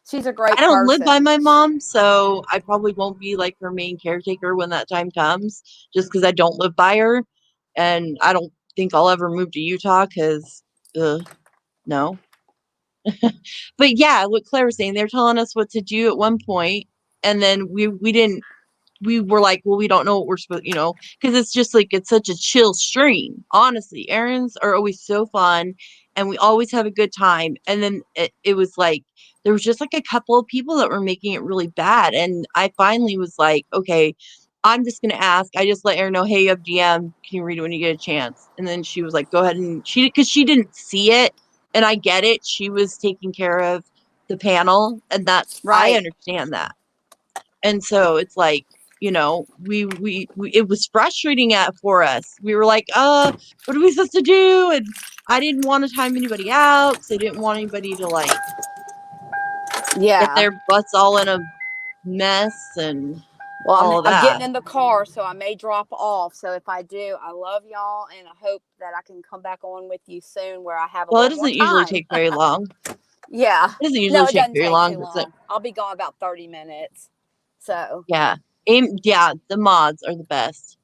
She's a I great don't live by person. my mom, so I probably won't be like her main caretaker when that time comes, just because I don't live by her. And I don't think I'll ever move to Utah because, no. But yeah, what Claire was saying, they're telling us what to do at one point, and then we didn't. We were like, well, we don't know what we're supposed, because it's just like it's such a chill stream. Honestly, errands are always so fun, and we always have a good time. And then it was like there was just like a couple of people that were making it really bad, and I finally was like, okay, I'm just gonna ask. I just let Erin know, hey, you have DM. Can you read it when you get a chance? And then she was like, go ahead, and because she didn't see it, and I get it. She was taking care of the panel, and I Right. understand that. And so it's like, it was frustrating for us. We were like, what are we supposed to do? And I didn't want to time anybody out because I didn't want anybody to like get Yeah. their butts all in a mess and Well, all of I'm getting that. in the car, so I may drop off. So if I do, I love y'all, and I hope that I can come back on with you soon where I have a Well, it little more doesn't usually time. take very long. Yeah. It doesn't No, usually it take doesn't very take long, too but long. I'll be gone about 30 minutes. So yeah. The mods are the best.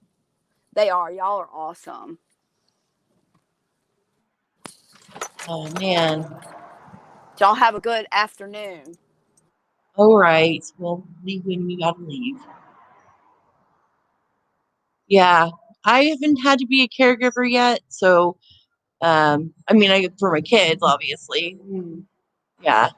they are. Y'all are awesome. Oh man. Y'all have a good afternoon. All right. Well, leave when you gotta leave. Yeah. I haven't had to be a caregiver yet, so I mean for my kids, obviously. Yeah.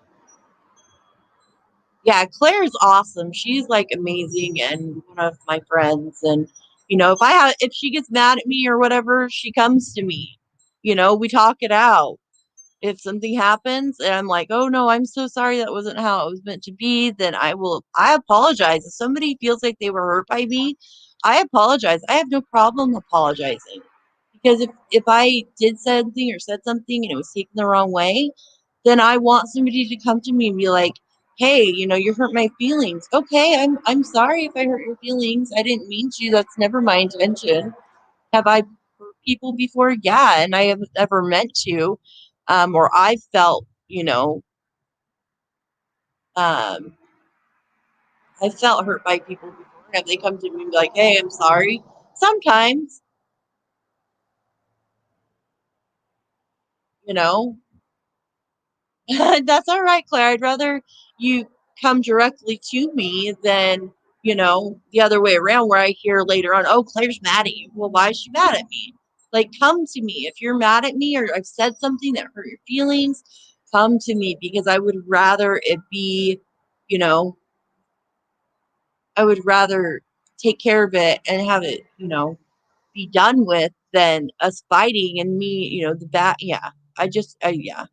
Yeah, Claire's awesome. She's like amazing and one of my friends. And if she gets mad at me or whatever, she comes to me. We talk it out. If something happens and I'm like, oh no, I'm so sorry, that wasn't how it was meant to be, then I apologize. If somebody feels like they were hurt by me, I apologize. I have no problem apologizing. Because if I did something or said something and it was taken the wrong way, then I want somebody to come to me and be like, hey, you hurt my feelings. Okay, I'm sorry if I hurt your feelings. I didn't mean to. That's never my intention. Have I hurt people before? Yeah, and I haven't ever meant to. Or I felt, um, I felt hurt by people before. Have they come to me and be like, hey, I'm sorry? Sometimes, you know, that's all right, Claire. I'd rather you come directly to me than, the other way around where I hear later on, oh, Claire's mad at you. Well, why is she mad at me? Like, come to me. If you're mad at me or I've said something that hurt your feelings, come to me because I would rather it be, you know, I would rather take care of it and have it, be done with than us fighting and me, yeah. Yeah.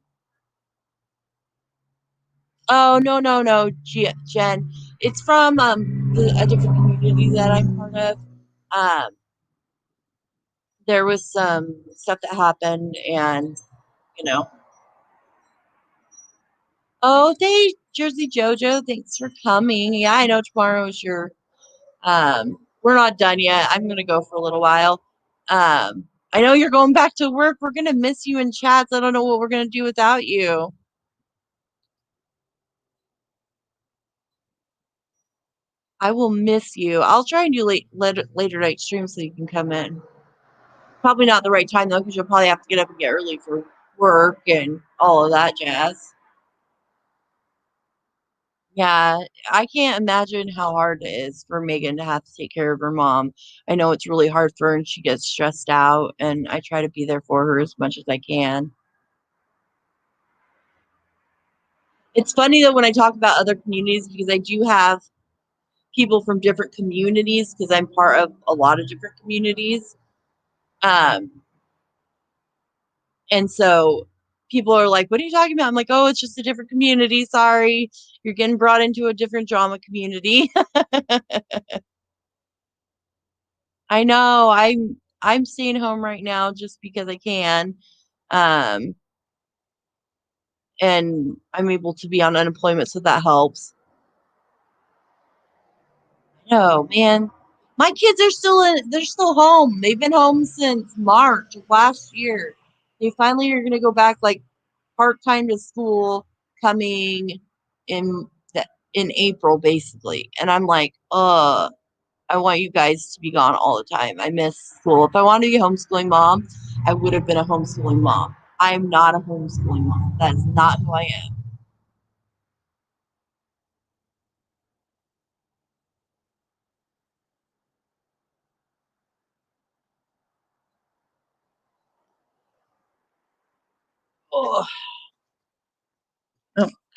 Oh, no, no, no, Jen. It's from a different community that I'm part of. Um, there was some stuff that happened, and you know. Oh, Jersey Jojo, thanks for coming. Yeah, I know tomorrow is your. We're not done yet. I'm gonna go for a little while. I know you're going back to work. We're gonna miss you in chats. I don't know what we're gonna do without you. I will miss you. I'll try and do later night stream so you can come in. Probably not the right time though, because you'll probably have to get up and get early for work and all of that jazz. Yeah, I can't imagine how hard it is for Megan to have to take care of her mom. I know it's really hard for her and she gets stressed out, and I try to be there for her as much as I can. It's funny though when I talk about other communities because I do have people from different communities because I'm part of a lot of different communities. Um, And so people are like, what are you talking about? I'm like, oh, it's just a different community. Sorry. You're getting brought into a different drama community. I know. I'm staying home right now just because I can. Um, and I'm able to be on unemployment, so that helps. No, man. My kids are they're still home. They've been home since March of last year. They finally are gonna go back like part-time to school coming in in April basically. And I'm like, I want you guys to be gone all the time. I miss school. If I wanted to be a homeschooling mom, I would have been a homeschooling mom. I'm not a homeschooling mom. That is not who I am. Oh,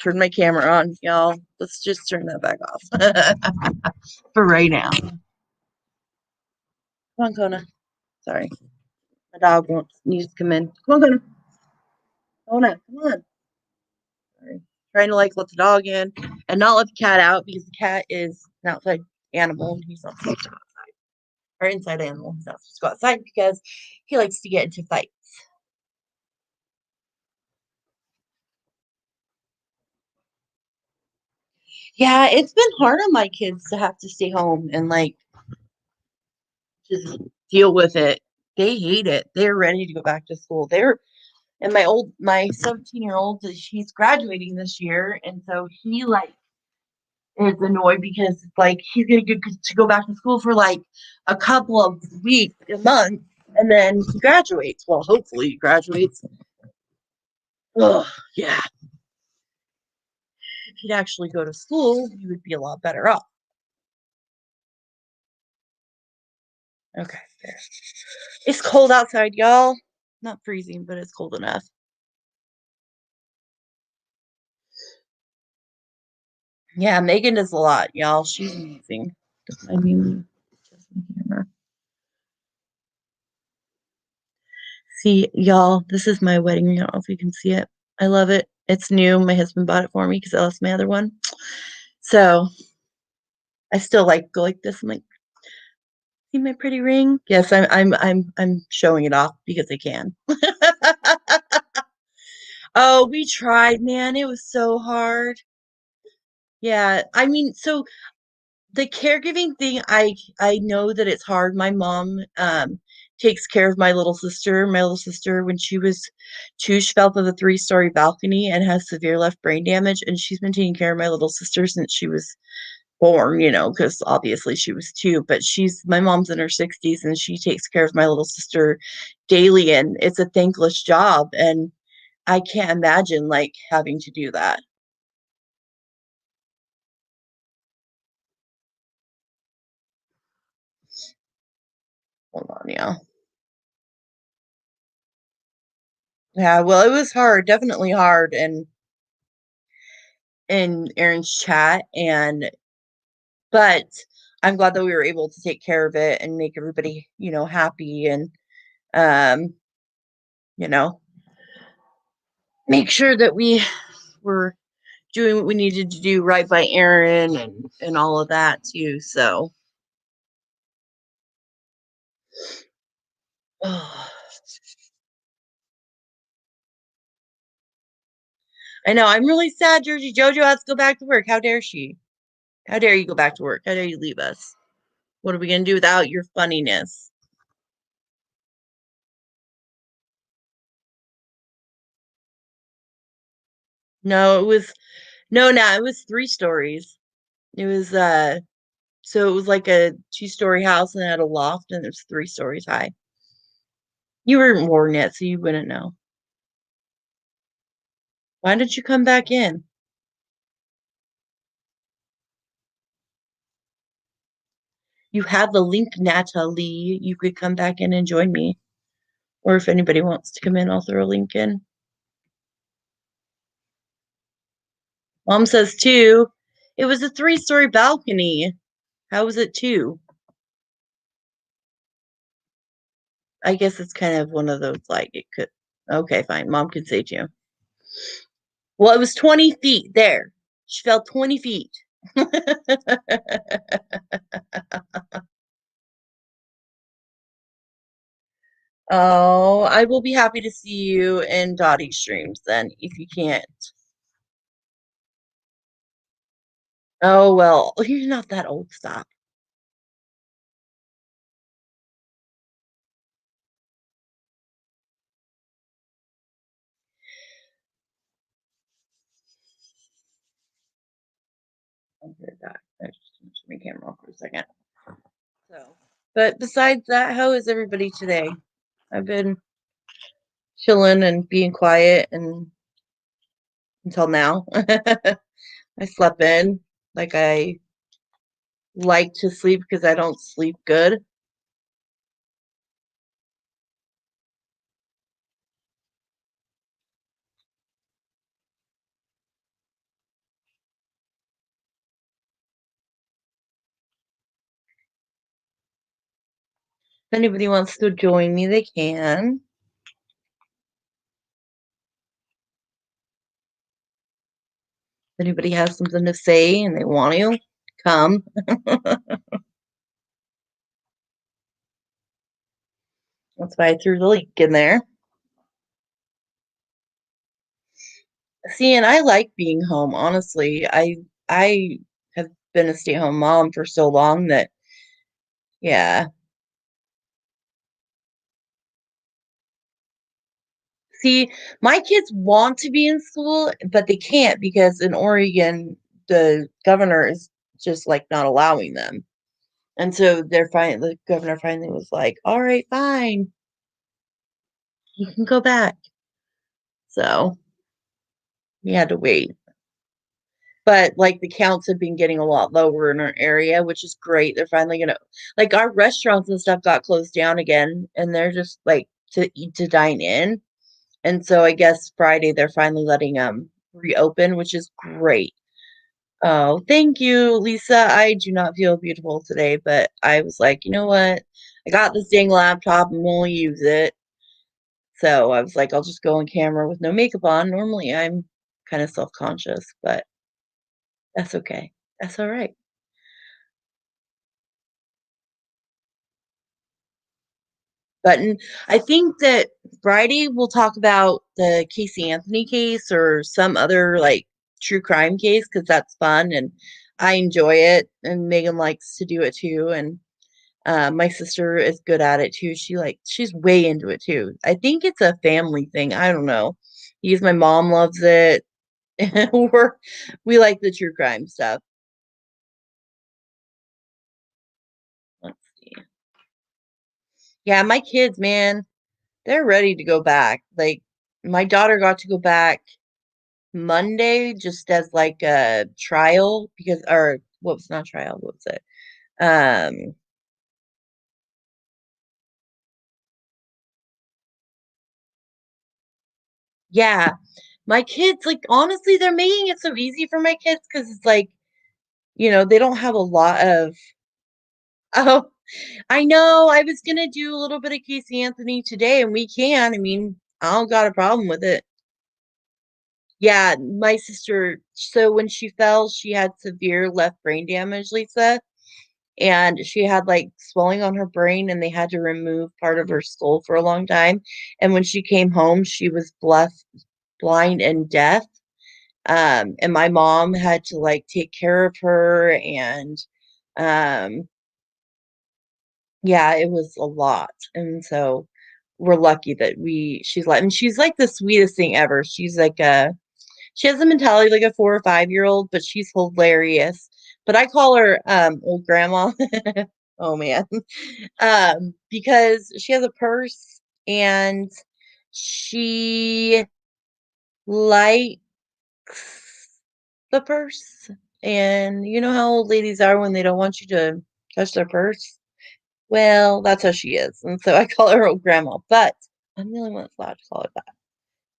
turn my camera on, y'all. Let's just turn that back off for right now. Come on, Kona. Sorry. My dog needs to come in. Come on, Kona. Kona, come on. Sorry. Trying to like let the dog in and not let the cat out because the cat is outside animal, and he's not supposed to go outside. Or inside animal, he's not supposed to go outside because he likes to get into fights. Yeah, it's been hard on my kids to have to stay home and like just deal with it. They hate it. They're ready to go back to school. And my 17-year-old, he's graduating this year, and so he like is annoyed because like he's gonna get to go back to school for like a couple of weeks, a month, and then he graduates. Well, hopefully he graduates. Oh yeah, if he'd actually go to school, he would be a lot better off. Okay, there. It's cold outside, y'all. Not freezing, but it's cold enough. Yeah, Megan does a lot, y'all. She's amazing. I mean, just my camera. See, y'all, this is my wedding ring. I don't know if you can see it. I love it. It's new. My husband bought it for me because I lost my other one. So I still like go like this. I'm like, see my pretty ring? Yes, I'm showing it off because I can. Oh, we tried, man. It was so hard. Yeah, I mean, so the caregiving thing, I know that it's hard. My mom takes care of my little sister. My little sister, when she was 2, she fell off of a 3-story balcony and has severe left brain damage, and she's been taking care of my little sister since she was born, because obviously she was 2, but my mom's in her 60s and she takes care of my little sister daily, and it's a thankless job, and I can't imagine like having to do that. Hold on, yeah. Yeah, well, it was hard, definitely hard, and in Aaron's chat, but I'm glad that we were able to take care of it and make everybody, happy, and um, you know, make sure that we were doing what we needed to do right by Aaron and all of that too. So I know, I'm really sad Georgie Jojo has to go back to work. How dare she? How dare you go back to work? How dare you leave us? What are we gonna do without your funniness? No, it was it was 3 stories. It was so it was like a 2-story house and it had a loft and it was 3 stories high. You weren't born yet, so you wouldn't know. Why did you come back in? You have the link, Natalie. You could come back in and join me. Or if anybody wants to come in, I'll throw a link in. Mom says 2. It was a 3-story balcony. How was it 2? I guess it's kind of one of those, like, it could. Okay, fine. Mom can say 2. Well, it was 20 feet there. She fell 20 feet. Oh, I will be happy to see you in Dottie streams then, if you can't. Oh, well, you're not that old. Stop. I heard that. I just turned my camera off for a second. So, but besides that, how is everybody today? I've been chilling and being quiet and until now. I slept in like I like to sleep because I don't sleep good. If anybody wants to join me, they can. If anybody has something to say and they want to come. That's why I threw the link in there. See, and I like being home, honestly. I have been a stay-at-home mom for so long that yeah. See, my kids want to be in school, but they can't because in Oregon, the governor is just like not allowing them. And so the governor finally was like, "All right, fine. You can go back." So, we had to wait. But like the counts have been getting a lot lower in our area, which is great. They're finally gonna like our restaurants and stuff got closed down again, and they're just like to eat to dine in. And so I guess Friday they're finally letting reopen, which is great. Oh, thank you, Lisa. I do not feel beautiful today, but I was like, you know what? I got this dang laptop and won't use it. So I was like, I'll just go on camera with no makeup on. Normally I'm kind of self-conscious, but that's okay. That's all right. Button. I think that Friday we'll talk about the Casey Anthony case or some other like true crime case because that's fun and I enjoy it and Megan likes to do it too and my sister is good at it too. She's way into it too. I think it's a family thing. I don't know. Because my mom loves it. We like the true crime stuff. Let's see. Yeah, my kids, man, they're ready to go back. Like my daughter got to go back Monday just as like a trial because or what was not trial, what was it? Um yeah. My kids like honestly they're making it so easy for my kids because it's like, they don't have a lot of oh I know I was gonna do a little bit of Casey Anthony today and we can. I mean, I don't got a problem with it. Yeah, my sister so when she fell, she had severe left brain damage, Lisa. And she had like swelling on her brain and they had to remove part of her skull for a long time. And when she came home, she was blind and deaf. And my mom had to like take care of her and um yeah, it was a lot. And so we're lucky that she's like the sweetest thing ever. She has a mentality like a 4 or 5-year-old, but she's hilarious. But I call her old grandma. Oh man. Because she has a purse and she likes the purse. And you know how old ladies are when they don't want you to touch their purse? Well, that's how she is. And so I call her old grandma, but I'm the only one that's allowed to call her that.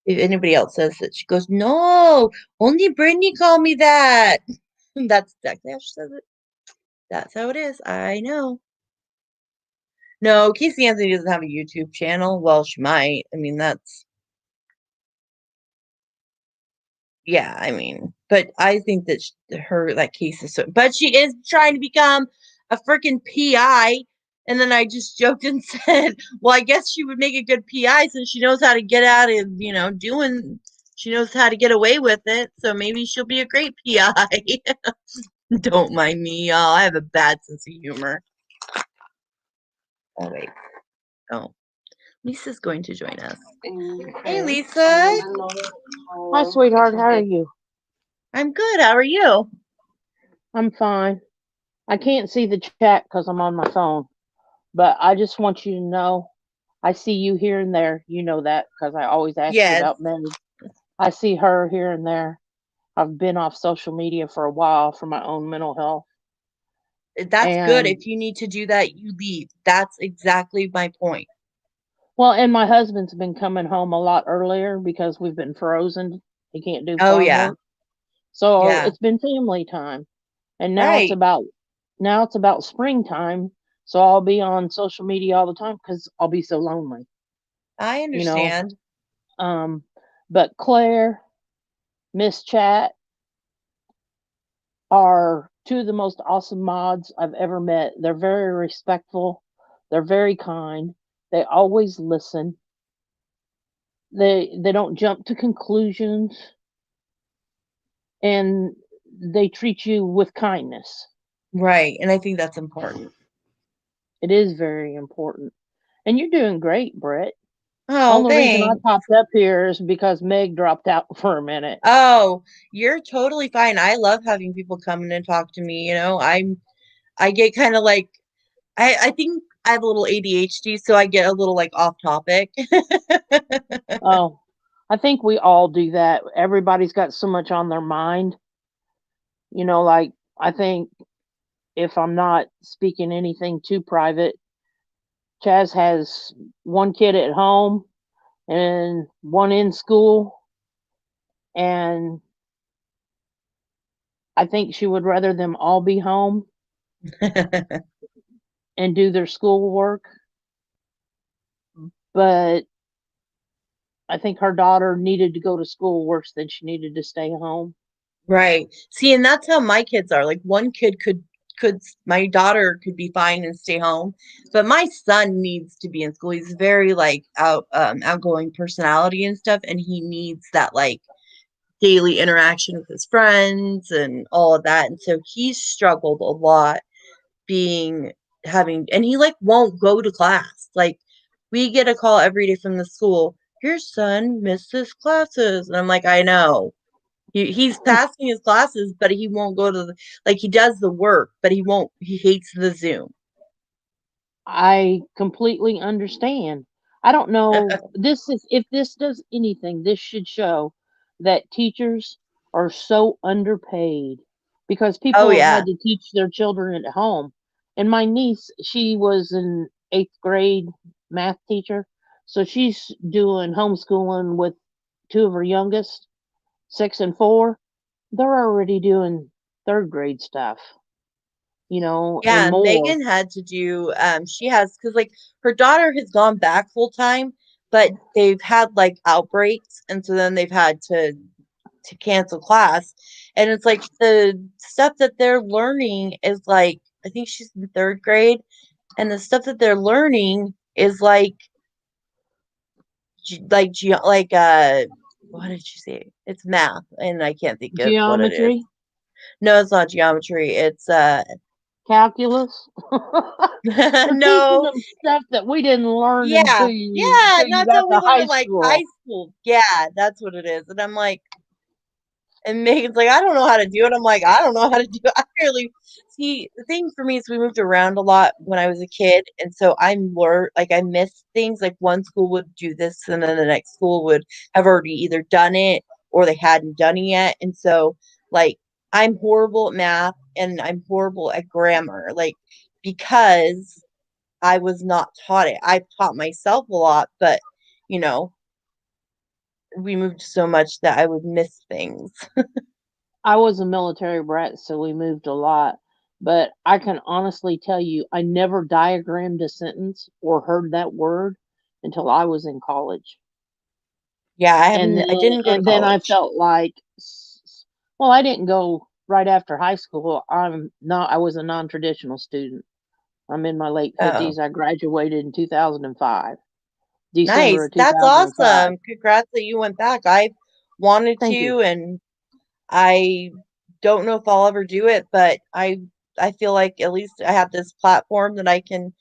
If anybody else says that, she goes, "No, only Brittany called me that." That's exactly how she says it. That's how it is. I know. No, Casey Anthony doesn't have a YouTube channel. Well, she might. I mean, that's yeah. I mean, but I think that that case is so. But she is trying to become a freaking PI. And then I just joked and said, "Well, I guess she would make a good PI since she knows how to get out of doing. She knows how to get away with it. So maybe she'll be a great PI." Don't mind me, y'all. I have a bad sense of humor. Oh wait. Oh, Lisa's going to join us. Hey, Lisa. Hi, sweetheart. How are you? I'm good. How are you? I'm fine. I can't see the chat because I'm on my phone, but I just want you to know I see you here and there. You know that because I always ask you Yes, about Minnie. I see her here and there. I've been off social media for a while for my own mental health. that's good. And If you need to do that, you leave. That's exactly my point. well, and my husband's been coming home a lot earlier because we've been frozen. He can't do Oh farm yeah, work. So yeah, it's been family time. And right. now it's about springtime, so I'll be on social media all the time because I'll be so lonely, I you know. understand. Um, but Claire, Miss Chat are two of the most awesome mods I've ever met. They're very respectful. They're very kind. They always listen. They don't jump to conclusions, and they treat you with kindness. Right. And I think that's important. It is very important. And you're doing great, Brett. Oh, Only reason I thanks. popped up here is because Meg dropped out for a minute. Oh, you're totally fine. I love having people come in and talk to me. I get kind of like, I think I have a little ADHD, so I get a little like off topic. Oh, I think we all do that. Everybody's got so much on their mind. Like, I think if I'm not speaking anything too private, Chaz has one kid at home and one in school, and I think she would rather them all be home and do their schoolwork. But I think her daughter needed to go to school worse than she needed to stay home. Right. See, and that's how my kids are. Like one kid could my daughter could be fine and stay home, but my son needs to be in school. He's very like outgoing personality and stuff, and he needs that like daily interaction with his friends and all of that. And so he's struggled a lot and he like won't go to class. Like we get a call every day from the school, your son missed his classes. And I'm like, I know. He's passing his classes, but he won't go to like he does the work, but he hates the Zoom. I completely understand. I don't know. If this does anything, this should show that teachers are so underpaid because Oh people have yeah. had to teach their children at home. And my niece, she was an 8th grade math teacher. So she's doing homeschooling with two of her youngest, 6 and 4. They're already doing 3rd grade stuff, and Yeah, more. Megan had to do she has because like her daughter has gone back full time, but they've had like outbreaks, and so then they've had to cancel class. And it's like the stuff that they're learning is like I think she's in 3rd grade, and the stuff that they're learning is like what did she say? It's math, and I can't think of what it is. Geometry, No, it's not geometry. It's calculus. They're teaching no. them stuff that we didn't learn Yeah, until you yeah, until you not got that we to learned high in like high school. school. Yeah, that's what it is. And I'm like, and Megan's like, I don't know how to do it. I'm like, I don't know how to do it. I really see the thing for me is we moved around a lot when I was a kid, and so I'm more like I miss things. Like one school would do this, and then the next school would have already either done it or they hadn't done it yet. And so like I'm horrible at math and I'm horrible at grammar, like because I was not taught it. I've taught myself a lot, but you know, we moved so much that I would miss things. I was a military brat, so we moved a lot. But I can honestly tell you, I never diagrammed a sentence or heard that word until I was in college. Yeah, And I then didn't go to and then I college. felt like, well, I didn't go right after high school. I was a non-traditional student. I'm in my late Oh, 50s. I graduated in 2005, December nice. of That's 2005. awesome. Congrats that you went back. I wanted Thank you. to, and I don't know if I'll ever do it, but I feel like at least I have this platform that I can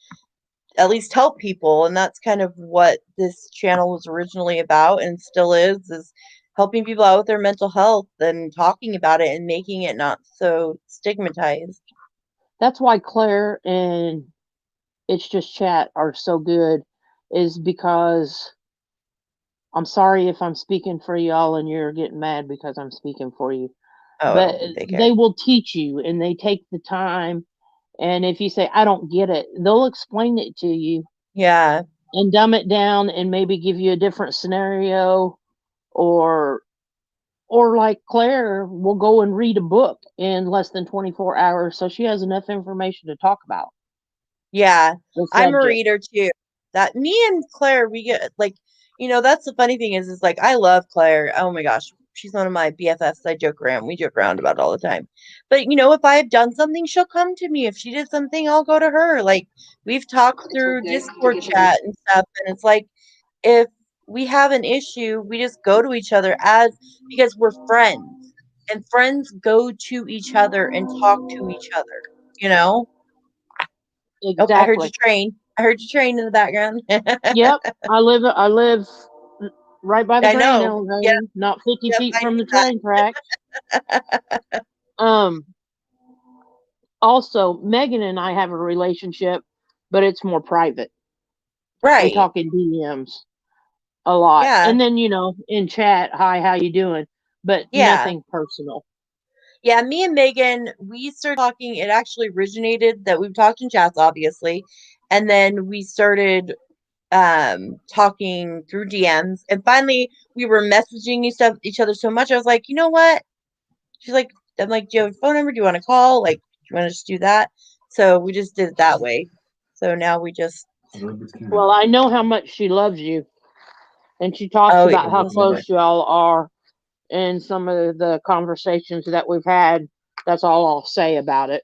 at least help people, and that's kind of what this channel was originally about and still is helping people out with their mental health and talking about it and making it not so stigmatized. That's why Claire and It's Just Chat are so good, is because I'm sorry if I'm speaking for y'all and you're getting mad because I'm speaking for you, Oh, I but don't think they care. they will teach you and they take the time. And if you say, I don't get it, they'll explain it to you Yeah. and dumb it down and maybe give you a different scenario, or like Claire will go and read a book in less than 24 hours so she has enough information to talk about Yeah, the I'm a subject. reader too. That me and Claire, we get like, that's the funny thing is like I love Claire. Oh my gosh, she's one of my BFFs. I joke around. We joke around about it all the time. But if I have done something, she'll come to me. If she did something, I'll go to her. Like we've talked through Discord chat and stuff, and it's like if we have an issue, we just go to each other because we're friends, and friends go to each other and talk to each other. Oh, I heard you Exactly. train. I heard you train in the background. Yep. I live right by the I grain know. Yep, elevator, not 50 yep, feet I from knew the train tracks. that. Um, Also, Megan and I have a relationship, but it's more private. We Right. talk in DMs a lot. Yeah. And then, in chat, hi, how you doing? But Yeah. nothing personal. Yeah, me and Megan, we started talking. It actually originated that we've talked in chats, obviously, and then we started talking through DMs, and finally we were messaging each other so much. I was like, you know what? She's like, I'm like, do you have a phone number? Do you want to call? Like, do you want to just do that? So we just did it that way. So now we just. Well, I know how much she loves you. And she talks Oh, about how well, so much. close y'all are in some of the conversations that we've had. That's all I'll say about it.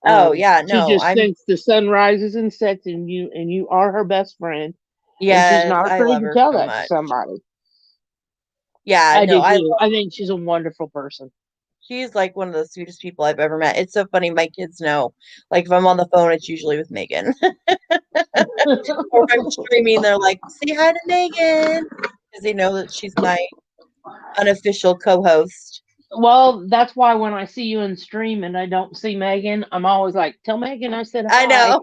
Oh yeah, She no, just thinks the sun rises and sets in you, and you are her best friend. And she's yes, not I afraid love to her tell so that to much. somebody. Yeah, I no, do too. I think she's a wonderful person. she's like one of the sweetest people I've ever met. It's so funny. My kids know. Like if I'm on the phone, it's usually with Megan. Or I'm streaming, they're like, say hi to Megan. Because they know that she's my unofficial co-host. Well, that's why when I see you in stream and I don't see Megan, I'm always like, tell Megan I said I hi. know.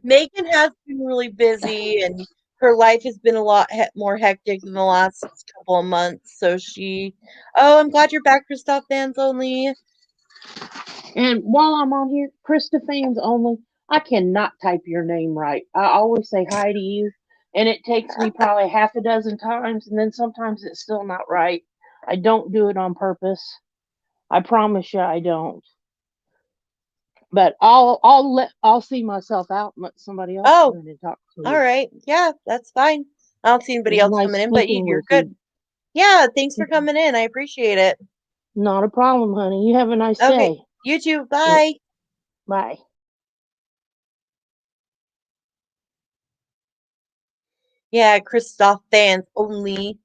Megan has been really busy and her life has been a lot more hectic in the last couple of months. So I'm glad you're back, Christoph Fans Only. And while I'm on here, Krista fans only, I cannot type your name right. I always say hi to you, and it takes me probably half a dozen times, and then sometimes it's still not right. I don't do it on purpose. I promise you, I don't. But I'll see myself out and let somebody else Oh, come in and talk to all you. right. Yeah, that's fine. I don't see It anybody was else nice coming in, but speaking you're with good. you. Yeah, thanks for coming in. I appreciate it. Not a problem, honey. You have a nice Okay, day. you too. Yep. Bye. Bye. Yeah, Christoph Fans Only.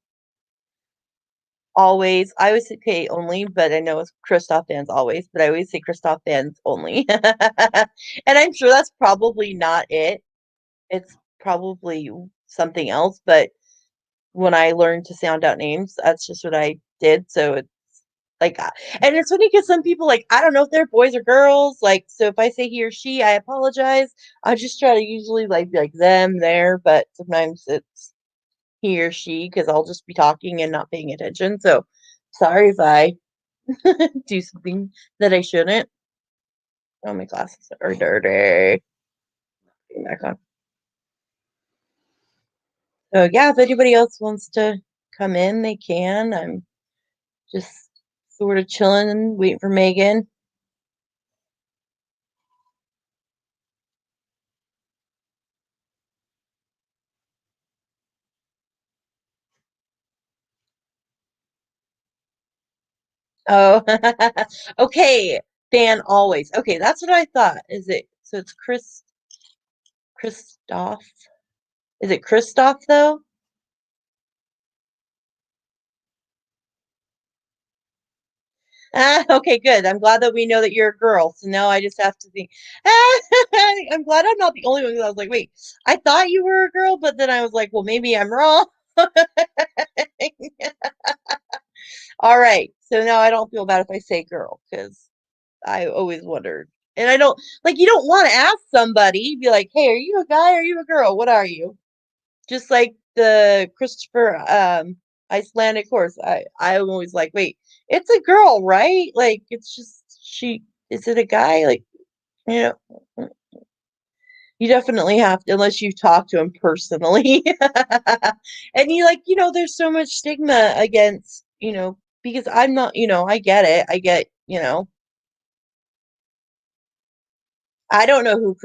Always. I always say K only, but I know it's Christoph Fans always, but I always say Christoph Fans Only. And I'm sure that's probably not it. It's probably something else, but when I learned to sound out names, that's just what I did. So it's like, and it's funny because some people like I don't know if they're boys or girls. Like, so if I say he or she, I apologize. I just try to usually like be like them there, but sometimes it's he or she because I'll just be talking and not paying attention. So sorry if I do something that I shouldn't. Oh, my glasses are dirty. Put 'em back on. So yeah, if anybody else wants to come in, they can. I'm just sort of chilling and waiting for Megan. Oh, okay. Dan always. Okay, that's what I thought. Is it so it's Christoph? Is it Christoph though? Ah, okay, good. I'm glad that we know that you're a girl. So now I just have to think. I'm glad I'm not the only one. 'Cause I was like, wait, I thought you were a girl, but then I was like, well, maybe I'm wrong. All right. So now I don't feel bad if I say girl because I always wondered. And I don't like you don't want to ask somebody, be like, hey, are you a guy? Are you a girl? What are you? Just like the Christopher Icelandic horse. I'm always like, wait, it's a girl, right? Like it's just is it a guy? Like, you know, you definitely have to unless you talk to him personally. And you like, there's so much stigma against, because I'm not, I get it. I get, I don't know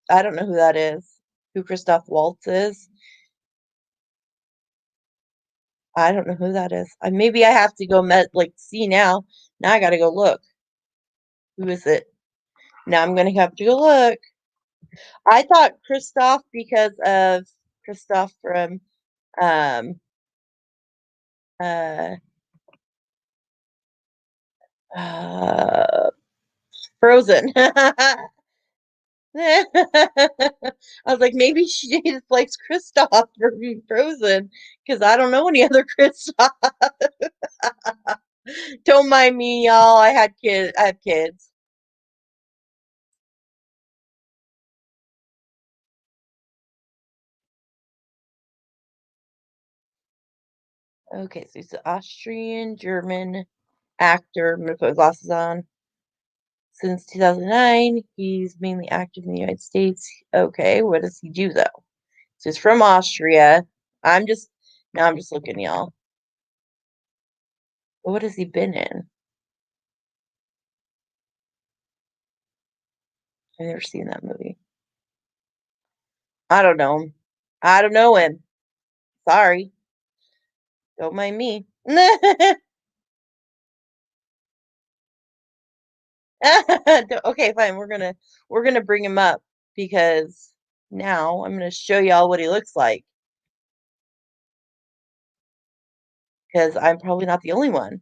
I don't know who that is. Who Christoph Waltz is. I don't know who that is. Maybe I have to go see now. Now I gotta go look. Who is it? Now I'm gonna have to go look. I thought Kristoff because of Kristoff from um uh uh Frozen. I was like, maybe she just likes Kristoff from Frozen because I don't know any other Kristoff. Don't mind me, y'all. I have kids. Okay, so he's an Austrian German actor. I'm gonna put glasses on. Since 2009, he's mainly active in the United States. Okay, what does he do though? So he's from Austria. I'm just Now I'm just looking, y'all. What has he been in? I've never seen that movie. I don't know him. I don't know him. Sorry. Don't mind me. Okay, fine. We're gonna bring him up because now I'm gonna show y'all what he looks like because I'm probably not the only one.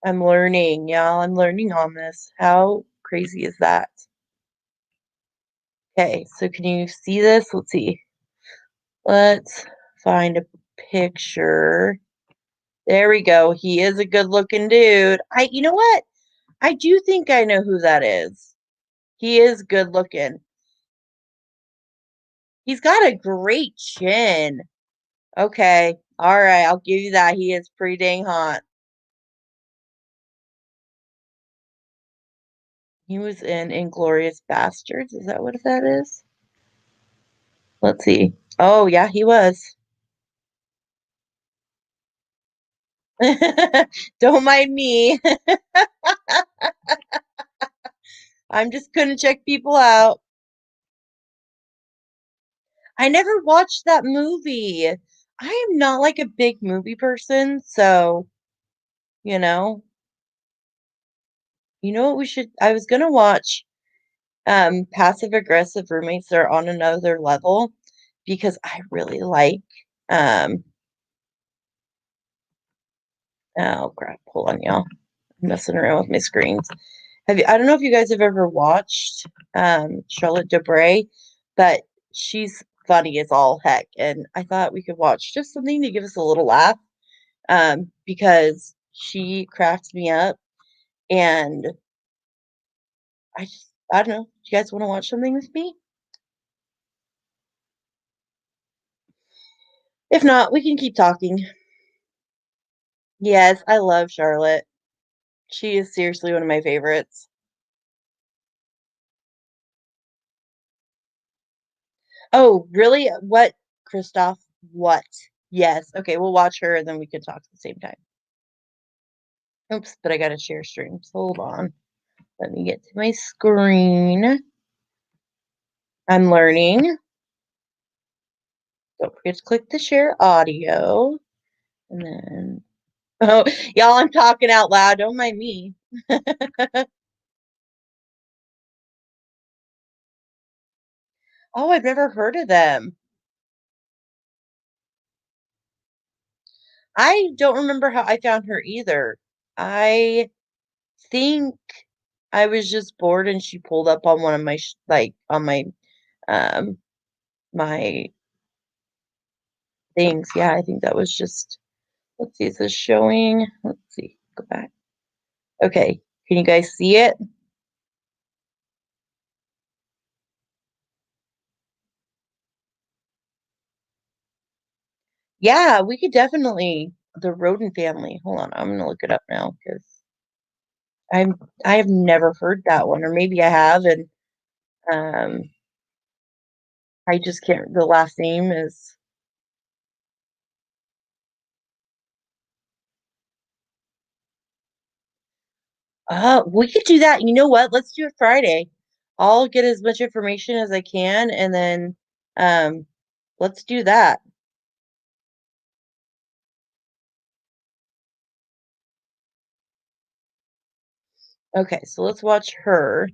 I'm learning, y'all. I'm learning on this. How crazy is that? Okay, so can you see this? Let's see. Let's find a picture. There we go. He is a good-looking dude. You know what? I do think I know who that is. He is good looking. He's got a great chin. Okay. All right. I'll give you that. He is pretty dang hot. He was in Inglorious Bastards. Is that what that is? Let's see. Oh, yeah, he was. Don't mind me. I'm just gonna check people out. I never watched that movie. I am not like a big movie person, so you know, what we should I was gonna watch passive aggressive roommates that are on another level because I really like um oh crap, hold on y'all. I'm messing around with my screens. I don't know if you guys have ever watched Charlotte Debray, but she's funny as all heck. And I thought we could watch just something to give us a little laugh. Because she cracks me up and I don't know. Do you guys want to watch something with me? If not, we can keep talking. Yes, I love Charlotte. She is seriously one of my favorites. Oh, really? What, Kristoff? What? Yes. Okay, we'll watch her and then we can talk at the same time. Oops, but I gotta share streams. Hold on. Let me get to my screen. I'm learning. Don't forget to click the share audio. And then, oh, y'all, I'm talking out loud. Don't mind me. Oh, I've never heard of them. I don't remember how I found her either. I think I was just bored and she pulled up on one of my on um my things. Yeah, I think that was just let's see, is this showing? Let's see, go back. Okay, can you guys see it? Yeah, we could definitely the Rodent family. Hold on, I'm gonna look it up now because I'm I have never heard that one, or maybe I have, and um I just can't. The last name is. We could do that. You know what? Let's do it Friday. I'll get as much information as I can, and then let's do that. Okay, so let's watch her.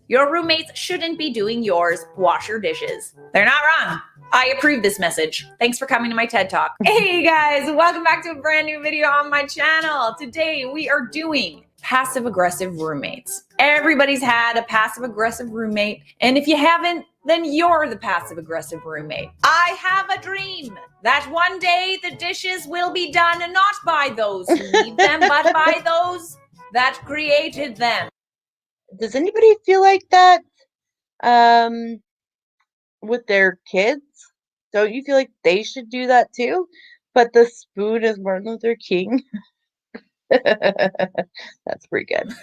Your roommates shouldn't be doing yours. Wash your dishes. They're not wrong. I approve this message. Thanks for coming to my TED Talk. Hey guys, welcome back to a brand new video on my channel. Today we are doing passive aggressive roommates. Everybody's had a passive aggressive roommate, and if you haven't, then you're the passive aggressive roommate. I have a dream that one day the dishes will be done not by those who need them, but by those that created them. Does anybody feel like that with their kids? Don't you feel like they should do that too? But the spoon is Martin Luther King. That's pretty good.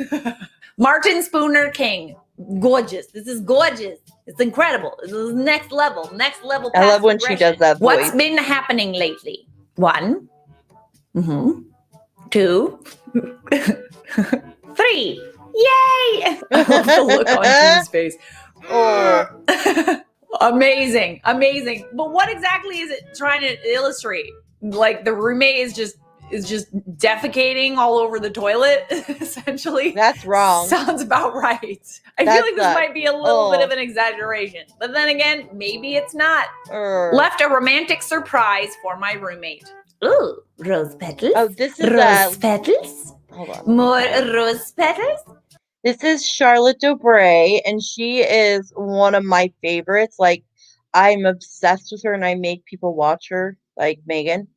Martin Spooner King. Gorgeous. This is gorgeous. It's incredible. This is next level. Next level. I love when she aggression. does that What's voice. been happening lately? 1. 2. 3. Yay! I love the look on Jean's face. Oh. Amazing. Amazing. But what exactly is it trying to illustrate? Like the roommate is just defecating all over the toilet, essentially. That's wrong. Sounds about right. I That feel like this sucks. might be a little bit Oh. of an exaggeration. But then again, maybe it's not. Err. Left a romantic surprise for my roommate. Ooh, rose petals. Oh, this is Rose petals. hold on. More rose petals. This is Charlotte Dobray, and she is one of my favorites. Like, I'm obsessed with her, and I make people watch her, like Megan.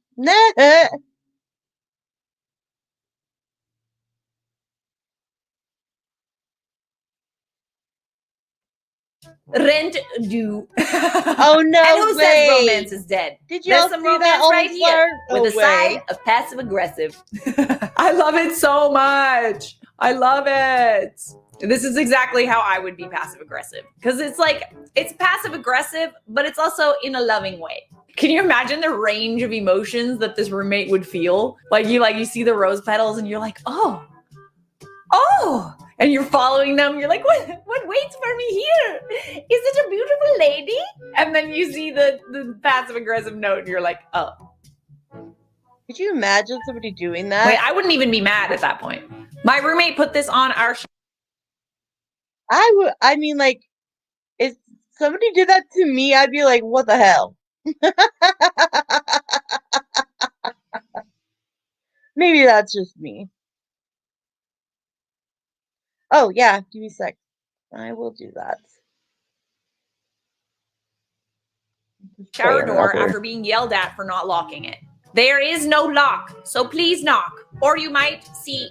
Rent due. Oh, no And who way. says romance is dead? Did you There's all some see romance that on right here No with a way. side of passive aggressive. I love it so much. I love it. This is exactly how I would be passive aggressive, because it's like, it's passive aggressive, but it's also in a loving way. Can you imagine the range of emotions that this roommate would feel? Like you see the rose petals and you're like, oh, and you're following them. You're like, what waits for me here? Is it a beautiful lady? And then you see the passive aggressive note and you're like, oh. Could you imagine somebody doing that? Wait, I wouldn't even be mad at that point. My roommate put this on our I would. I mean, like, if somebody did that to me, I'd be like, "What the hell?" Maybe that's just me. Oh yeah, give me a sec. I will do that. shower Play door another. after being yelled at for not locking it. There is no lock, so please knock, or you might see.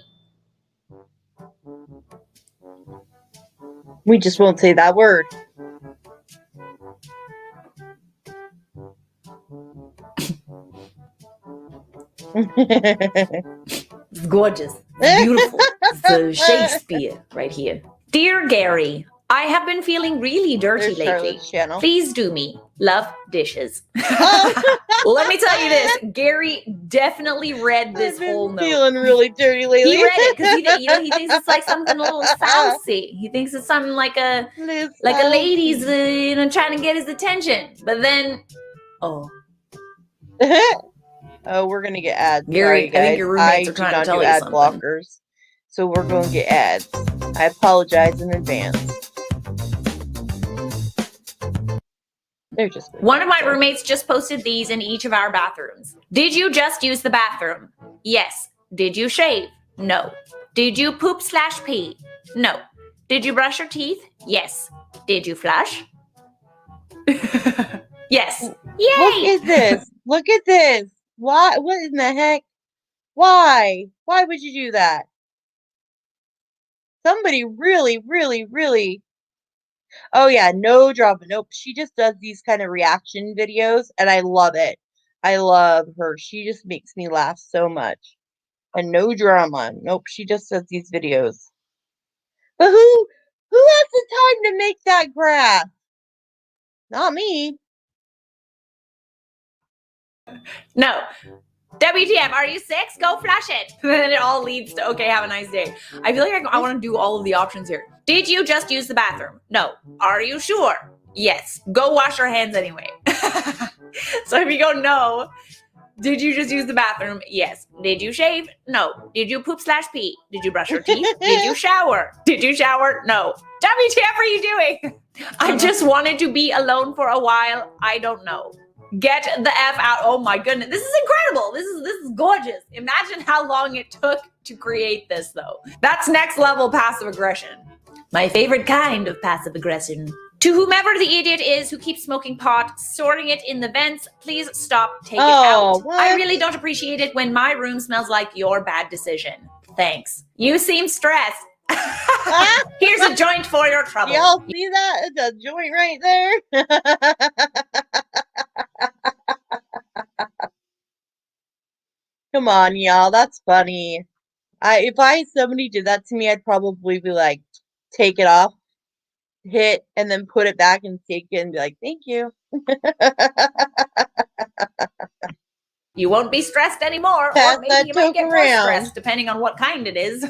We just won't say that word. It's gorgeous. It's beautiful. It's Shakespeare right here. Dear Gary, I have been feeling really dirty There's lately. Charlotte's channel. Please do me. Love, dishes. Oh. Let me tell you this. Gary definitely read this I've been whole note. feeling really dirty lately. He read it because he thinks it's like something a little saucy. He thinks it's something like a lady's trying to get his attention. But then, oh, Oh, we're gonna get ads. Gary, Sorry, I think guys. your roommates I are trying do to not tell do you ad something. blockers, so we're going to get ads. I apologize in advance. They're just one of my roommates just posted these in each of our bathrooms. Did you just use the bathroom? Yes. Did you shave? No. Did you poop/pee? No. Did you brush your teeth? Yes. Did you flush? Yes. Yay! Look at this. Look at this. Why? What in the heck? Why? Why would you do that? Somebody really, really, really. Oh yeah, no drama. Nope. She just does these kind of reaction videos, and I love it. I love her. She just makes me laugh so much. And no drama. Nope. She just does these videos. But who has the time to make that graph? Not me. No. WTF, are you 6? Go flush it. Then it all leads to, okay, have a nice day. I feel like I want to do all of the options here. Did you just use the bathroom? No. Are you sure? Yes. Go wash your hands anyway. So if you go no, did you just use the bathroom? Yes. Did you shave? No. Did you poop/pee? Did you brush your teeth? Did you shower? Did you shower? No. WTF are you doing? I just wanted to be alone for a while. I don't know. Get the F out. Oh my goodness. This is incredible. This is gorgeous. Imagine how long it took to create this though. That's next level passive aggression. My favorite kind of passive aggression. To whomever the idiot is who keeps smoking pot, storing it in the vents, please stop, take it out. what? I really don't appreciate it when my room smells like your bad decision. Thanks. You seem stressed. Here's a joint for your trouble. Y'all see that? It's a joint right there. Come on, y'all. That's funny. If somebody did that to me, I'd probably be like, take it off, hit, and then put it back and take it and be like, thank you. You won't be stressed anymore, Pass or that maybe you might toke get more around. stressed, depending on what kind it is.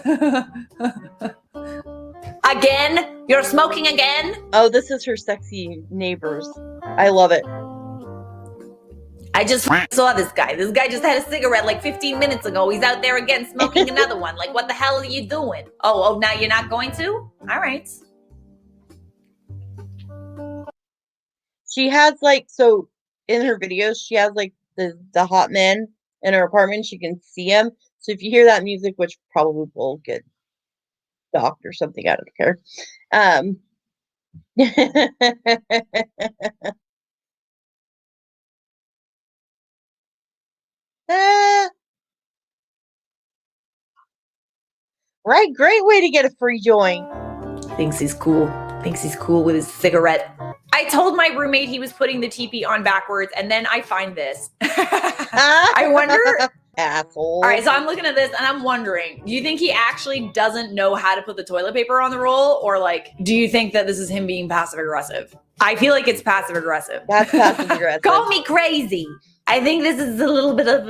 Again? You're smoking again? Oh, this is her sexy neighbors. I love it. I just saw this guy. This guy just had a cigarette like 15 minutes ago. He's out there again smoking another one. Like, what the hell are you doing? Oh, now you're not going to? All right. She has so in her videos, she has the hot men in her apartment. She can see them. So if you hear that music, which probably will get docked or something, I don't care. Right, great way to get a free joint. Thinks he's cool. Thinks he's cool with his cigarette. I told my roommate he was putting the teepee on backwards, and then I find this. I wonder. Asshole. All right, so I'm looking at this and I'm wondering, do you think he actually doesn't know how to put the toilet paper on the roll? Or do you think that this is him being passive aggressive? I feel like it's passive aggressive. That's passive aggressive. Call me crazy. I think this is a little bit of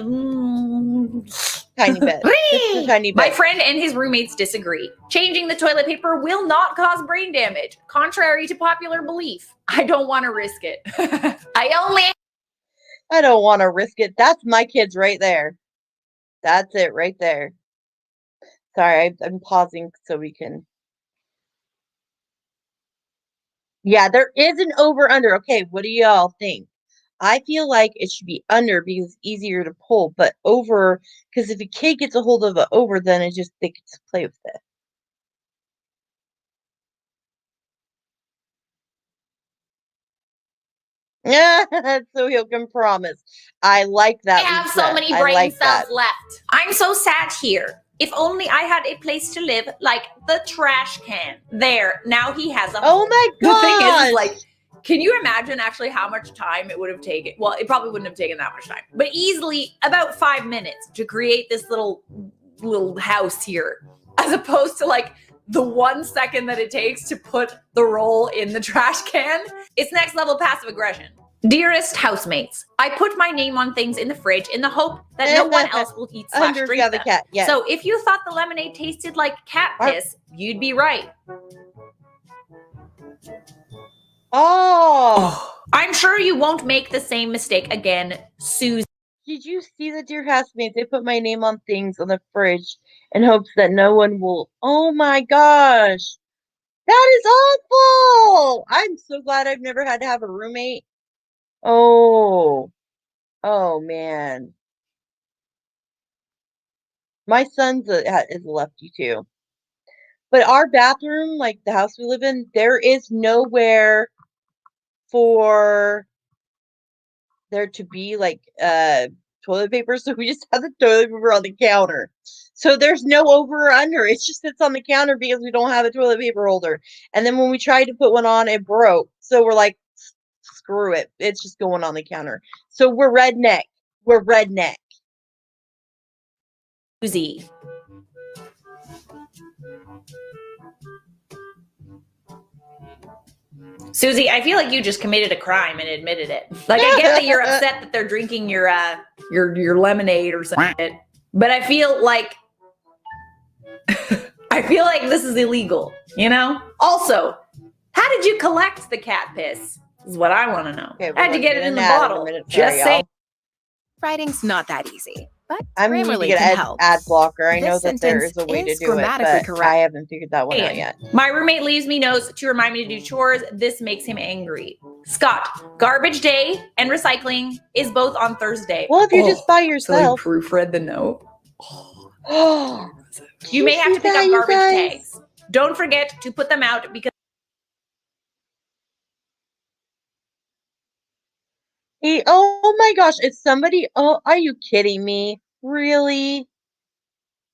tiny bit. Just a tiny bit. My friend and his roommates disagree. Changing the toilet paper will not cause brain damage, contrary to popular belief. I don't want to risk it. I don't want to risk it. That's my kids right there. That's it right there. Sorry, I'm pausing so we can. Yeah, there is an over-under. Okay, what do y'all think? I feel like it should be under because it's easier to pull, but over, because if a kid gets a hold of it over, then they get to play with it. Yeah, so he'll can promise. I like that. have Lisa. so many I brain like cells that. left. I'm so sad here. If only I had a place to live like the trash can. There, now he has a Oh home. my The thing is, god! can you imagine actually how much time it would have taken? Well, it probably wouldn't have taken that much time, but easily about 5 minutes to create this little house here, as opposed to the 1 second that it takes to put the roll in the trash can. It's next level passive aggression. Dearest housemates, I put my name on things in the fridge in the hope that no one else will eat / Under drink the them. cat. Yes. So if you thought the lemonade tasted like cat piss, you'd be right. Oh. I'm sure you won't make the same mistake again, Susie. Did you see the dear housemates? They put my name on things on the fridge in hopes that no one will. Oh my gosh. That is awful. I'm so glad I've never had to have a roommate. Oh. Oh man. My son's is a lefty too. But our bathroom, like the house we live in, there is nowhere for there to be toilet paper, so we just have the toilet paper on the counter. So there's no over or under. It just sits on the counter because we don't have a toilet paper holder. And then when we tried to put one on, it broke. So we're like, screw it. It's just going on the counter. So we're redneck. We're redneck. Susie. Susie, I feel like you just committed a crime and admitted it. Like, I get that you're upset that they're drinking your lemonade or something, but I feel like this is illegal, you know? Also, how did you collect the cat piss? Is what I want to know. Okay, How'd you get it in the bottle? Just say. Writing's not that easy, but I'm going to Grammarly get can an help. ad blocker. I know This that there is sentence a way to is do it, grammatically but correct. I haven't figured that one out yet. My roommate leaves me notes to remind me to do chores. This makes him angry. Scott, garbage day and recycling is both on Thursday. Well, if you're just by So you yourself. proofread the note. Did You may have to see pick that, up you garbage guys? tags. Don't forget to put them out because Oh my gosh, it's somebody. Oh, are you kidding me? Really?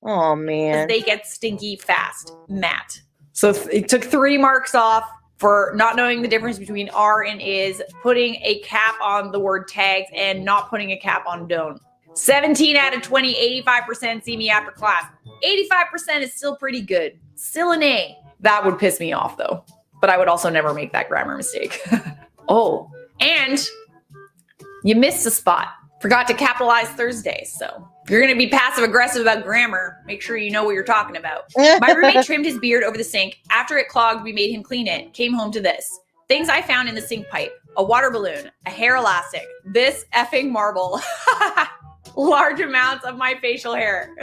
Oh man. they get stinky fast. Matt. So it took 3 marks off for not knowing the difference between are and is, putting a cap on the word tags, and not putting a cap on don't. 17 out of 20, 85% see me after class. 85% is still pretty good. Still an A. That would piss me off though. But I would also never make that grammar mistake. Oh, and you missed a spot. Forgot to capitalize Thursday. So if you're going to be passive aggressive about grammar, make sure you know what you're talking about. My roommate trimmed his beard over the sink. After it clogged, we made him clean it. Came home to this. Things I found in the sink pipe. A water balloon. A hair elastic. This effing marble. Large amounts of my facial hair.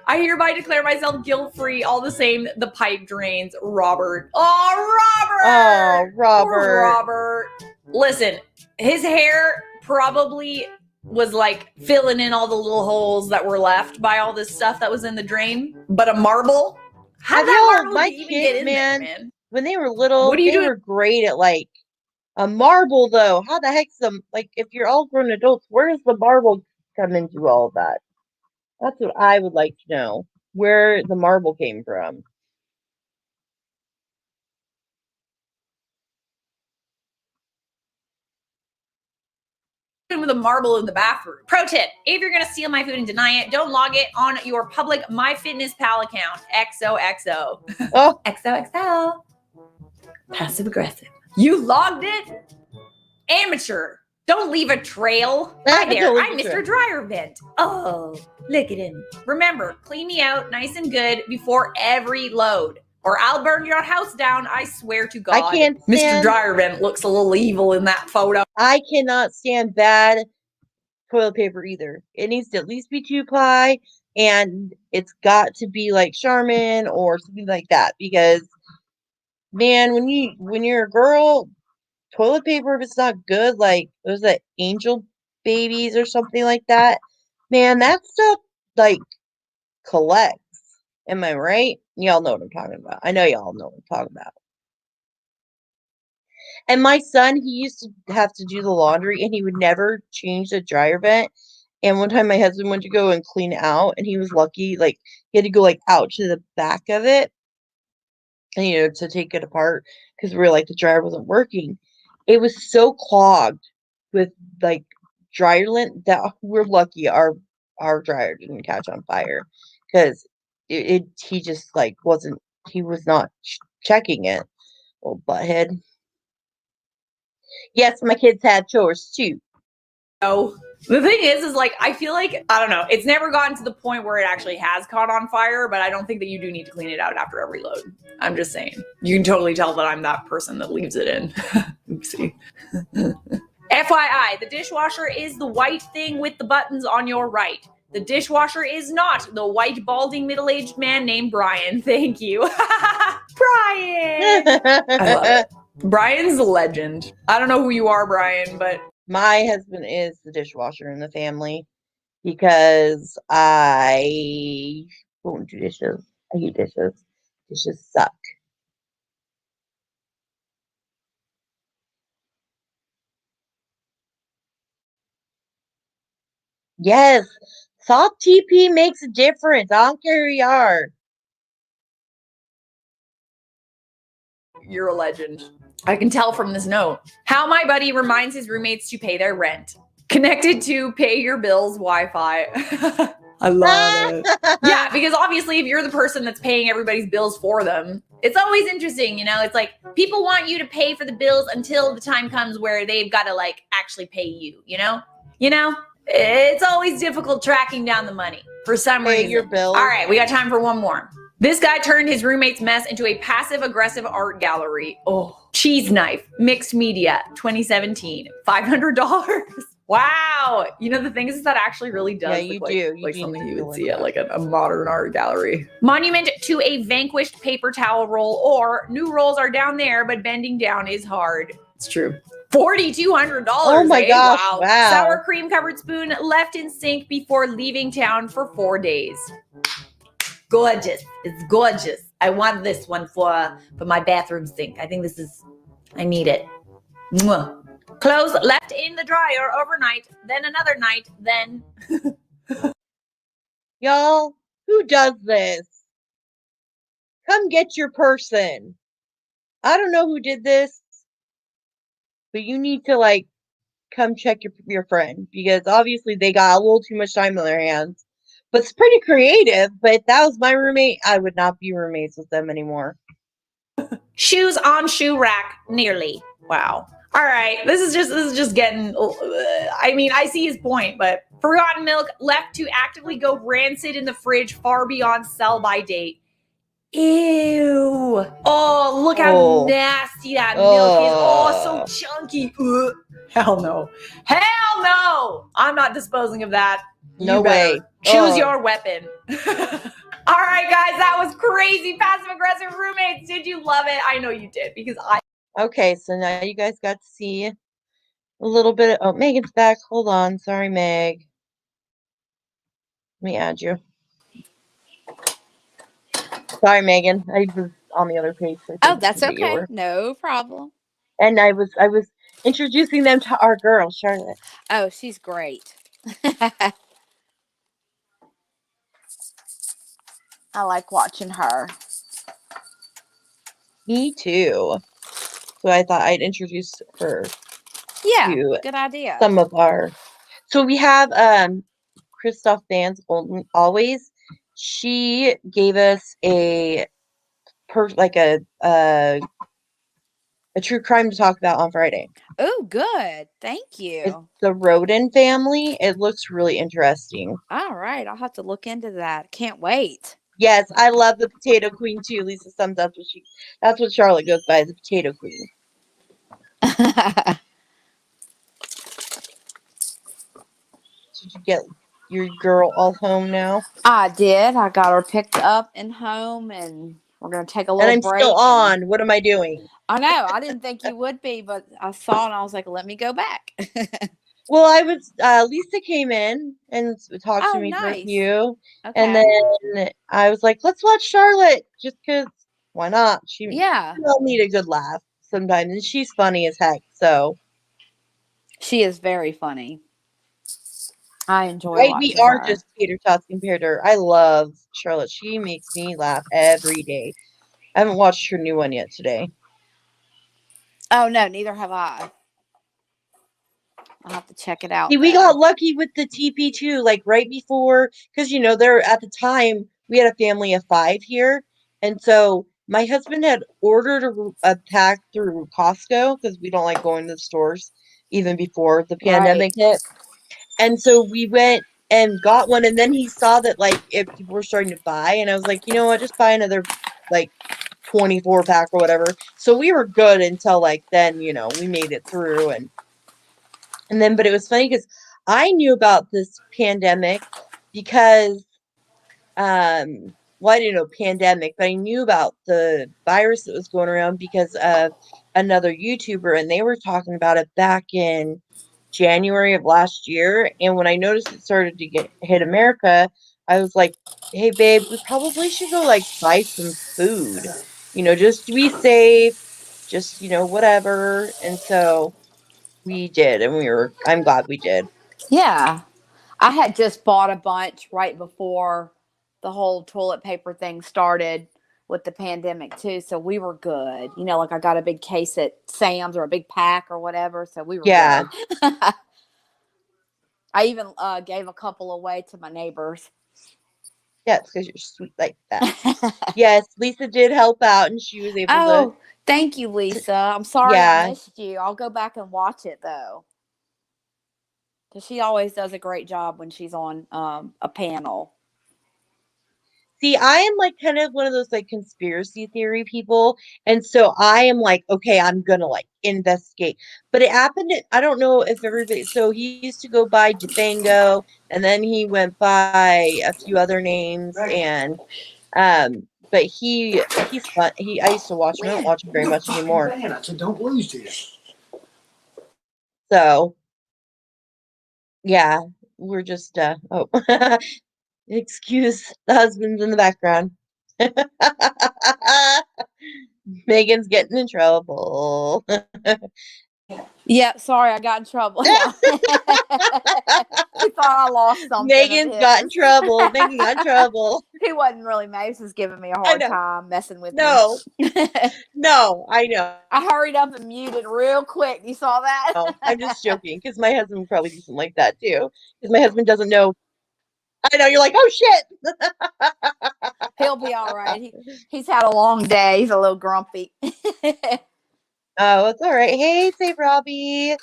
I hereby declare myself guilt-free. All the same, the pipe drains. Robert. Oh, Robert! Oh, Robert. Poor Robert. Listen, his hair probably was like filling in all the little holes that were left by all this stuff that was in the drain. But a marble? How did that marble my even kid, get in man, there, man? when they were little, What are you they doing? were great at like a marble though. How the heck's them like if you're all grown adults, where does the marble come into all of that? That's what I would like to know. Where the marble came from. With a marble in the bathroom. Pro tip, if you're going to steal my food and deny it, don't log it on your public MyFitnessPal account. XOXO. Oh, XOXO. Passive aggressive. You logged it? Amateur. Don't leave a trail. Hi there, Don't leave I'm a Mr. trail. Dryer Vent. Oh, look at him. Remember, clean me out nice and good before every load, or I'll burn your house down, I swear to God. I can't Mr. stand- Dryer Vent looks a little evil in that photo. I cannot stand bad toilet paper either. It needs to at least be 2-ply, and it's got to be like Charmin or something like that. Because, man, when you're a girl, toilet paper, if it's not good, like those that Angel Babies or something like that, man, that stuff like collects. Am I right? Y'all know what I'm talking about. I know y'all know what I'm talking about. And my son, he used to have to do the laundry and he would never change the dryer vent. And one time my husband went to go and clean it out and he was lucky, like he had to go like out to the back of it and to take it apart because we were like the dryer wasn't working. It was so clogged with like dryer lint that we're lucky our dryer didn't catch on fire because he just like he was not checking it. Old butthead. Yes, my kids have chores too. No. The thing is like, I feel like, I don't know, it's never gotten to the point where it actually has caught on fire, but I don't think that you do need to clean it out after every load. I'm just saying. You can totally tell that I'm that person that leaves it in. Oopsie. FYI, the dishwasher is the white thing with the buttons on your right. The dishwasher is not the white, balding, middle-aged man named Brian. Thank you. Brian! I love it. Brian's a legend. I don't know who you are, Brian, but My husband is the dishwasher in the family because I won't do dishes. I hate dishes. Dishes suck. Yes, soft TP makes a difference. I don't care who you are. you're a legend. I can tell from this note. How my buddy reminds his roommates to pay their rent. Connected to pay your bills Wi-Fi. I love it. Yeah, because obviously if you're the person that's paying everybody's bills for them, It's always interesting, you know. It's like people want you to pay for the bills until the time comes where they've got to like actually pay you, you know? You know? It's always difficult tracking down the money for some Pay reason. your bills. All right, we got time for one more. This guy turned his roommate's mess into a passive aggressive art gallery. Oh, Cheese Knife, Mixed Media, 2017, $500. Wow. You know, the thing is that actually really does Yeah, look you like, do. You like do something need you to would look see at that. like a modern art gallery. Monument to a vanquished paper towel roll, or new rolls are down there, but bending down is hard. It's true. $4,200. Oh my gosh, wow. Sour cream covered spoon left in sink before leaving town for 4 days. Gorgeous. It's gorgeous. I want this one for my bathroom sink. I think I need it. Mwah. Clothes left in the dryer overnight, then another night, then. Y'all, who does this? Come get your person. I don't know who did this, but you need to like come check your friend, because obviously they got a little too much time on their hands. But it's pretty creative. But if that was my roommate, I would not be roommates with them anymore. Shoes on shoe rack, nearly. Wow. All right, this is just getting. I mean, I see his point, but forgotten milk left to actively go rancid in the fridge, far beyond sell by date. Ew. Oh, look how nasty that milk is. Oh, so chunky. Ugh. Hell no. Hell no. I'm not disposing of that. No You better. way. Choose your weapon. All right, guys, that was crazy. Passive aggressive roommates. Did you love it? I know you did, because Okay, so now you guys got to see a little bit of. Oh, Megan's back. Hold on. Sorry, Meg. Let me add you. Sorry, Megan. I was on the other page. So I Oh, couldn't that's see that you okay. were. No problem. And I was introducing them to our girl, Charlotte. Oh, she's great. I like watching her. Me too. So I thought I'd introduce her Yeah, to good idea. some of our. So we have Christoph Vance always. She gave us a true crime to talk about on Friday. Oh, good. Thank It's you. the Roden family. It looks really interesting. All right, I'll have to look into that. Can't wait. Yes, I love the Potato Queen too. Lisa sums up that's what Charlotte goes by, the Potato Queen. Did you get your girl all home now? I did. I got her picked up and home, and we're gonna take a And little I'm break. still on. What am I doing? I know. I didn't think you would be, but I saw it and I was like, let me go back. Well, I was Lisa came in and talked to Oh, me for a nice. few, and Okay. then I was like, let's watch Charlotte, just 'cause why not? Yeah, We all need a good laugh sometimes, and she's funny as heck. So she is very funny. I enjoy right, we watching are her. just tater tots compared to her. I love Charlotte. She makes me laugh every day. I haven't watched her new one yet today. Oh no, neither have I. I'll have to check it out. See, we then. got lucky with the TP too, like right before, because there at the time we had a family of 5 here, and so my husband had ordered a pack through Costco because we don't like going to the stores even before the pandemic hit, and so we went and got one, and then he saw that like if people were starting to buy, and I was like, you know what, just buy another like 24 pack or whatever. So we were good until like then, we made it through and then, but it was funny because I knew about this pandemic because, well, I didn't know pandemic, but I knew about the virus that was going around because of another YouTuber, and they were talking about it back in January of last year. And when I noticed it started to hit America, I was like, hey, babe, we probably should go like buy some food, just to be safe, just, whatever. And so we did, and I'm glad we did. Yeah. I had just bought a bunch right before the whole toilet paper thing started with the pandemic too. So we were good. Like I got a big case at Sam's or a big pack or whatever. So we were Yeah. good. I even gave a couple away to my neighbors. Yeah, it's because you're sweet like that. Yes, Lisa did help out, and she was able to. Oh, thank you, Lisa. I'm sorry I Yeah. missed you. I'll go back and watch it though. Because she always does a great job when she's on a panel. See, I am like kind of one of those like conspiracy theory people. And so I am like, okay, I'm gonna like investigate. But it happened, I don't know if everybody, so he used to go by Dufango, and then he went by a few other names, and but he's fun. I used to watch him. I don't watch him very much anymore. Man, I said, don't lose to you. So yeah, we're just oh excuse the husbands in the background. Megan's getting in trouble. Yeah, sorry, I got in trouble. Yeah. He thought I lost something. Megan's got in trouble. Megan got in trouble. He wasn't really mad. He was just giving me a I hard know. time, messing with No, me. no, I know. I hurried up and muted real quick. You saw that? No, I'm just joking because my husband would probably do something like that too. Because my husband doesn't know. I know you're like, oh shit. He'll be all right. He's had a long day. He's a little grumpy. Oh, it's all right. Hey, Save Robbie.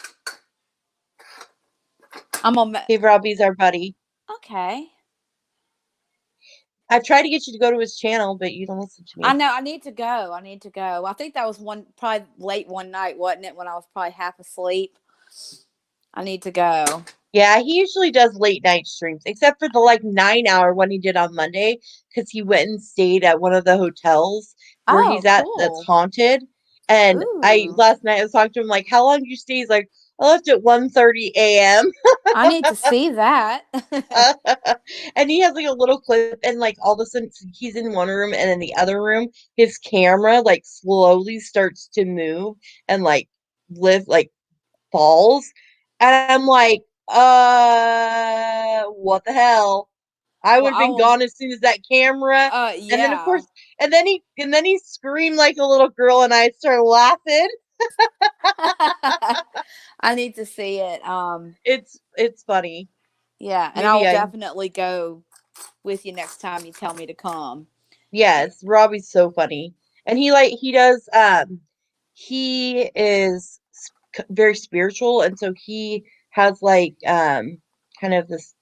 I'm on. Save Robbie's our buddy. Okay. I've tried to get you to go to his channel, but you don't listen to me. I know. I need to go. I think that was probably late one night, wasn't it? When I was probably half asleep. I need to go. Yeah, he usually does late night streams, except for the like 9-hour one he did on Monday, because he went and stayed at one of the hotels where Oh, he's at that's cool. haunted. And Ooh. last night I was talking to him like, how long did you stay? He's like, I left at 1:30 a.m. I need to see that. And he has like a little clip, and like all of a sudden he's in one room, and in the other room his camera like slowly starts to move and like lift like falls, and I'm like, what the hell? I would have been gone as soon as that camera. And then of Yeah. course, and then he screamed like a little girl, and I started laughing. I need to see it. It's funny. Yeah, and Maybe I'll I- definitely go with you next time you tell me to come. Yes, Robbie's so funny. And he is very spiritual, and so he has like kind of this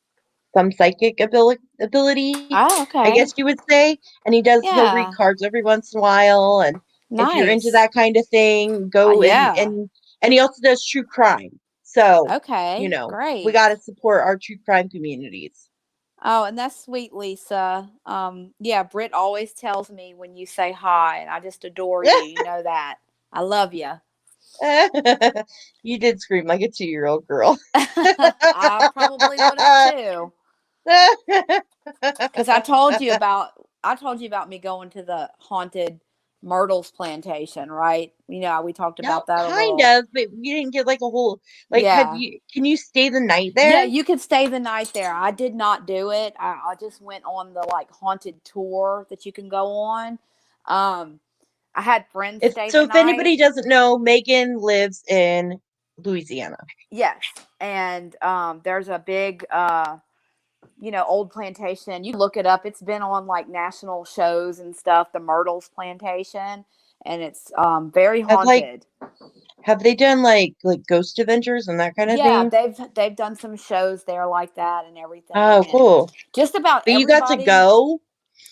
some psychic ability, Oh, okay. I guess you would say. And he'll read Yeah. cards every once in a while, and if you're into Nice. that kind of thing, go Yeah. and he also does true crime. So, Okay. Great. we got to support our true crime communities. Oh, and that's sweet, Lisa. Yeah, Britt always tells me when you say hi, and I just adore you. You know that. I love you. You did scream like a 2-year-old girl. I probably would have too. Because I told you about me going to the haunted Myrtles plantation, right? You know, we talked about that a Kind little. of, but we didn't get like a whole like. Yeah. Can you stay the night there? Yeah, you could stay the night there. I did not do it. I just went on the like haunted tour that you can go on. I had friends stay So the if night. anybody doesn't know, Megan lives in Louisiana. Yes, and there's a big old plantation. You can look it up. It's been on like national shows and stuff, the Myrtles plantation, and it's very haunted. Have they done like Ghost Adventures and that kind of Yeah, thing? they've done some shows there like that and everything. Oh, and cool. Just about But you everybody. got to go?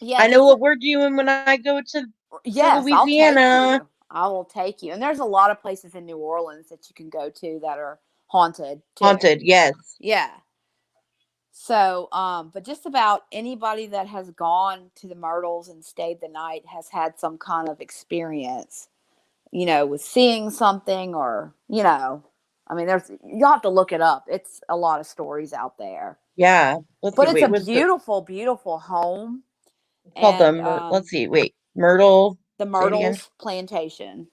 Yeah, I know what we're doing when I go to yes, Louisiana. I'll take you. I will take you. And there's a lot of places in New Orleans that you can go to that are haunted too. Haunted, yes. Yeah. So, but just about anybody that has gone to the Myrtles and stayed the night has had some kind of experience, with seeing something or, I mean, you have to look it up. It's a lot of stories out there. Yeah. But it's a beautiful, beautiful home. Called let's see, wait, Myrtle. The Myrtles plantation.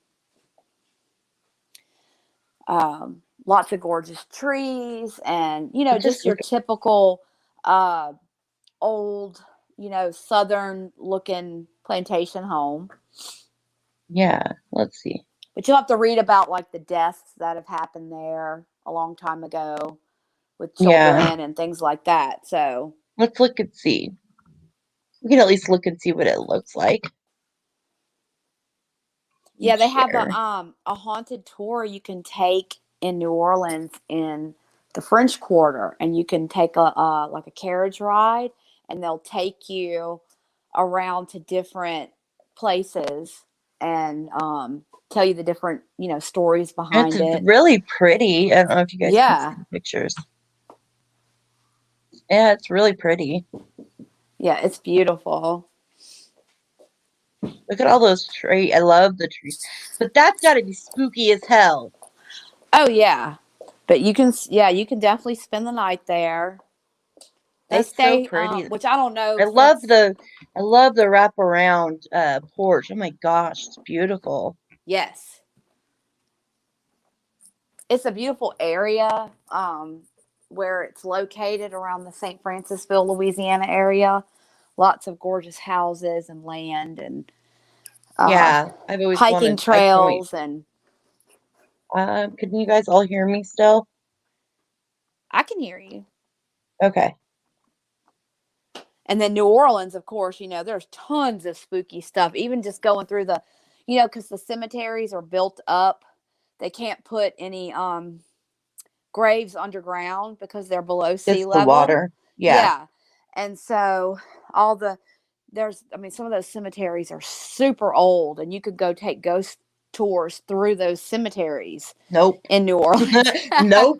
Lots of gorgeous trees and, just your typical old, southern looking plantation home. Yeah, let's see. But you'll have to read about like the deaths that have happened there a long time ago with children and things like that. So let's look and see. We can at least look and see what it looks like. Yeah, they have Share. a haunted tour you can take in New Orleans in the French Quarter, and you can take a like a carriage ride, and they'll take you around to different places and tell you the different stories behind It's it. really pretty. I don't know if you guys can Yeah, see the pictures. Yeah, it's really pretty. yeah, it's beautiful. Look at all those trees. I love the trees. But that's got to be spooky as hell. Oh yeah, but you can definitely spend the night there. They That's so stay, pretty. which I don't know I if love that's the wraparound porch. Oh my gosh, it's beautiful. yes. It's a beautiful area where it's located around the St. Francisville, Louisiana area. Lots of gorgeous houses and land and Yeah, I've always hiking wanted. I can't wait. trails. And Can you guys all hear me still? I can hear you. Okay. And then New Orleans, of course, there's tons of spooky stuff. Even just going through because the cemeteries are built up. They can't put any graves underground because they're below sea Just the level. water. Yeah. Yeah. And so some of those cemeteries are super old, and you could go take ghost tours through those cemeteries Nope. in New Orleans. Nope.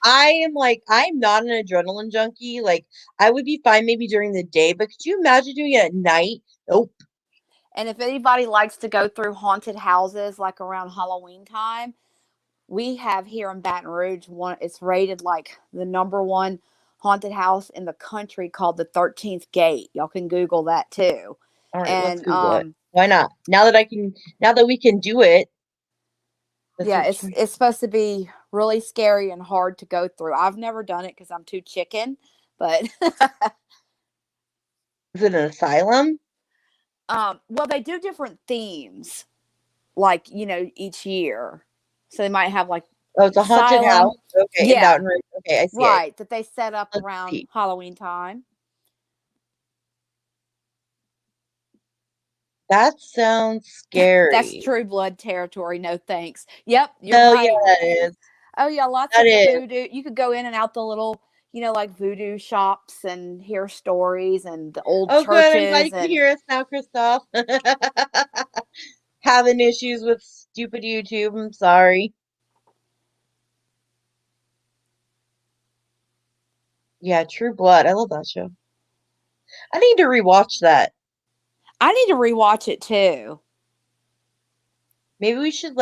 I'm not an adrenaline junkie. Like, I would be fine maybe during the day, but could you imagine doing it at night? Nope. And if anybody likes to go through haunted houses like around Halloween time, we have here in Baton Rouge it's rated like the #1 haunted house in the country called the 13th Gate. Y'all can Google that too. All right, let's And Google it. Why not? Now that we can do it. yeah, it's supposed to be really scary and hard to go through. I've never done it because I'm too chicken, but Is it an asylum? well, they do different themes, like each year. So they might have like Oh, it's a haunted asylum. house. Okay, in Yeah, Baton Rouge. Okay, I see it. right. That they set up Let's around see. Halloween time. That sounds That's scary. True Blood territory. No thanks. Yep, you're Oh, yeah, right. that is. Oh yeah, lots That of is. voodoo. You could go in and out the little, like voodoo shops and hear stories and the old Oh, good. I'm glad churches you can and hear us now, Christoph. Having issues with stupid YouTube. I'm sorry. Yeah, True Blood. I love that show. I need to rewatch that. I need to rewatch it too. Maybe we should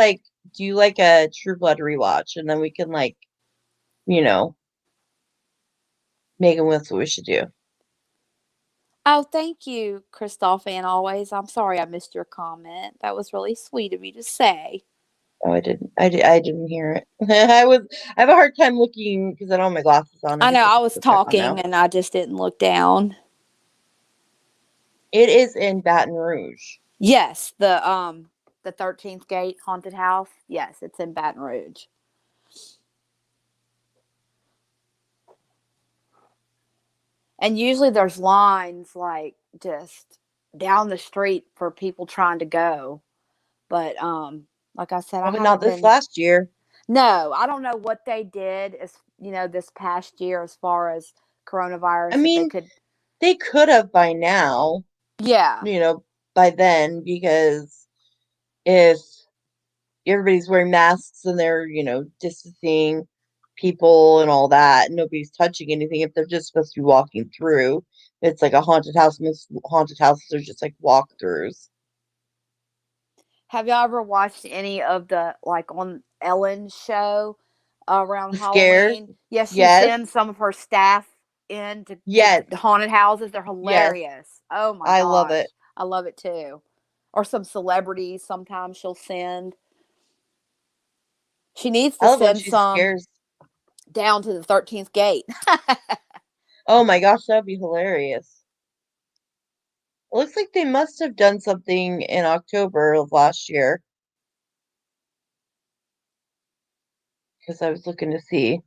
do a True Blood rewatch, and then we can Megan, that's what we should do. Oh, thank you, Christoph, and always. I'm sorry I missed your comment. That was really sweet of you to say. Oh, I didn't. I didn't hear it. I have a hard time looking because I don't have my glasses on. I know guess I can was put them back on talking now. and I just didn't look down. It is in Baton Rouge. Yes, the 13th Gate haunted house. Yes, it's in Baton Rouge. And usually there's lines like just down the street for people trying to go. But like I said, I But haven't not this been. last year. No, I don't know what they did as this past year as far as coronavirus. I mean, they could have by now. Yeah. By then, because if everybody's wearing masks and they're, distancing people and all that, and nobody's touching anything, if they're just supposed to be walking through, it's like a haunted house. Most haunted houses are just like walkthroughs. Have y'all ever watched any of the on Ellen's show around The scares? Halloween? Yes, she Yes. sends some of her staff in to Yes. the haunted houses. They're hilarious. Yes. Oh my I gosh. love it. I love it too. Or some celebrities sometimes she'll send. She needs I to love when send she some scares. down to the 13th Gate. Oh my gosh, that'd be hilarious. It looks like they must have done something in October of last year. Because I was looking to see.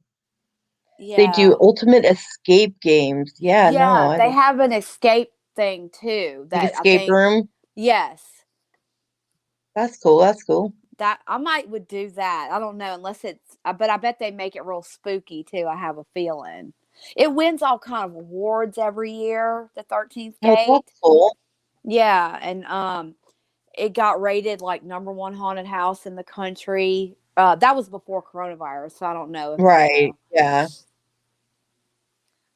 They do Yeah. ultimate escape games. Yeah, no, Yeah, I they don't have an escape thing too like that I escape think room. yes. That's cool. That's cool. That I might would do that. I don't know unless it's but I bet they make it real spooky too. I have a feeling. It wins all kind of awards every year, the 13th Oh, that's Gate. cool. Yeah, and it got rated like number 1 haunted house in the country. That was before coronavirus, so I don't know if, Right. Yeah.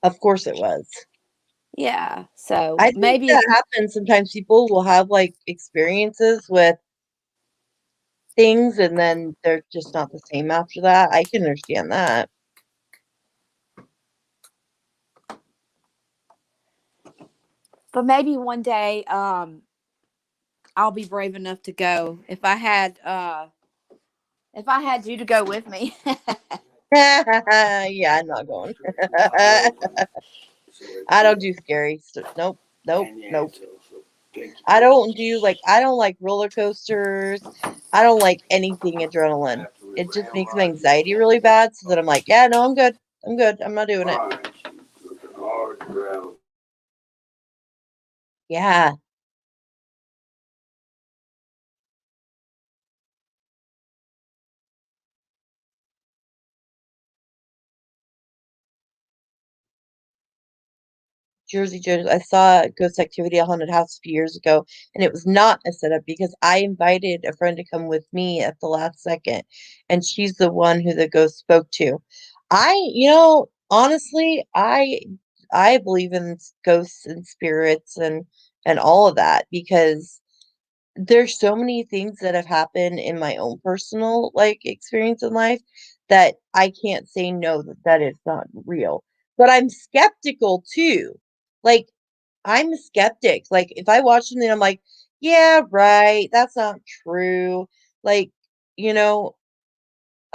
Of course it was. Yeah, so I think maybe that happens sometimes. People will have like experiences with things and then they're just not the same after that. I can understand that. but maybe one day I'll be brave enough to go if I had you to go with me. Yeah, I'm not going. I don't do scary stuff. Nope. Nope. Nope. I don't like roller coasters. I don't like anything adrenaline. It just makes my anxiety really bad. So that I'm like, yeah, no, I'm good. I'm good. I'm not doing it. Yeah. Jersey Jones. I saw Ghost Activity at Haunted House a few years ago, and it was not a setup because I invited a friend to come with me at the last second, and she's the one who the ghost spoke to. Honestly, I believe in ghosts and spirits and all of that because there's so many things that have happened in my own personal like experience in life that I can't say no that it's not real. But I'm skeptical too. Like I'm a skeptic. Like if I watch something, I'm like, yeah, right, that's not true. Like, you know,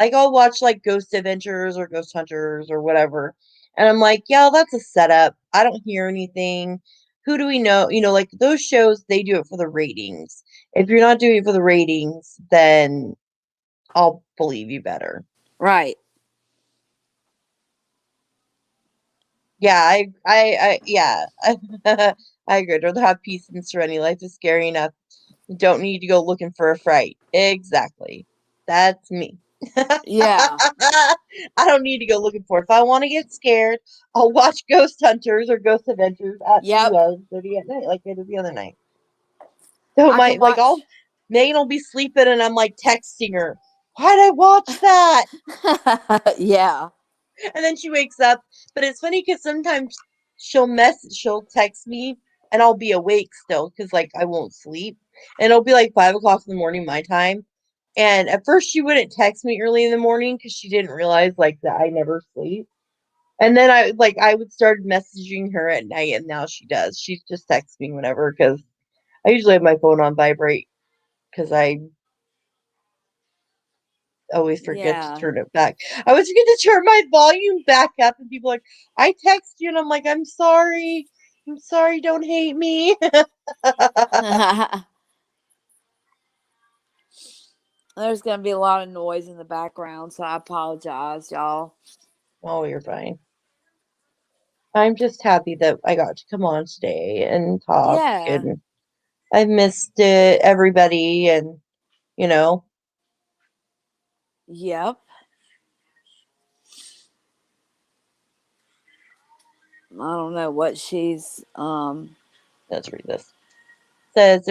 like I'll watch like Ghost Adventures or Ghost Hunters or whatever. And I'm like, yeah, that's a setup. I don't hear anything. Who do we know? Like those shows, they do it for the ratings. If you're not doing it for the ratings, then I'll believe you better. Right. Yeah, yeah. I agree. I'd rather have peace and serenity. Life is scary enough. You don't need to go looking for a fright. Exactly. That's me. Yeah. I don't need to go looking for it. If I want to get scared, I'll watch Ghost Hunters or Ghost Adventures at Yep. 12:30 at night, like I did the other night. So I can watch Megan will be sleeping and I'm like texting her, why'd I watch that? Yeah. And then she wakes up. But it's funny because sometimes she'll text me and I'll be awake still because like I won't sleep. And it'll be like 5 o'clock in the morning my time. And at first she wouldn't text me early in the morning because she didn't realize like that I never sleep. And then I would start messaging her at night and now she does. She just texts me whenever because I usually have my phone on vibrate because I always forget to Yeah. turn it back. I always forget to turn my volume back up, and people are like, I text you, and I'm like, I'm sorry. I'm sorry, don't hate me. There's gonna be a lot of noise in the background, so I apologize, y'all. Oh, you're fine. I'm just happy that I got to come on today and talk, Yeah. and I missed it, everybody, and you know, Yep. I don't know what she's let's read this. Says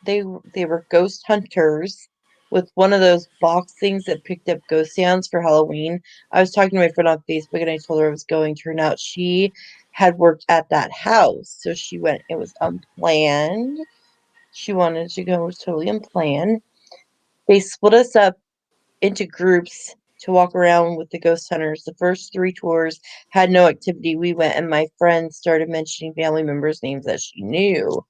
they were ghost hunters with one of those box things that picked up ghost sounds for Halloween. I was talking to my friend on Facebook and I told her I was going. Turned out she had worked at that house. So she went, it was unplanned. She wanted to go, it was totally unplanned. They split us up into groups to walk around with the ghost hunters. The first 3 tours had no activity. We went and my friend started mentioning family members' names that she knew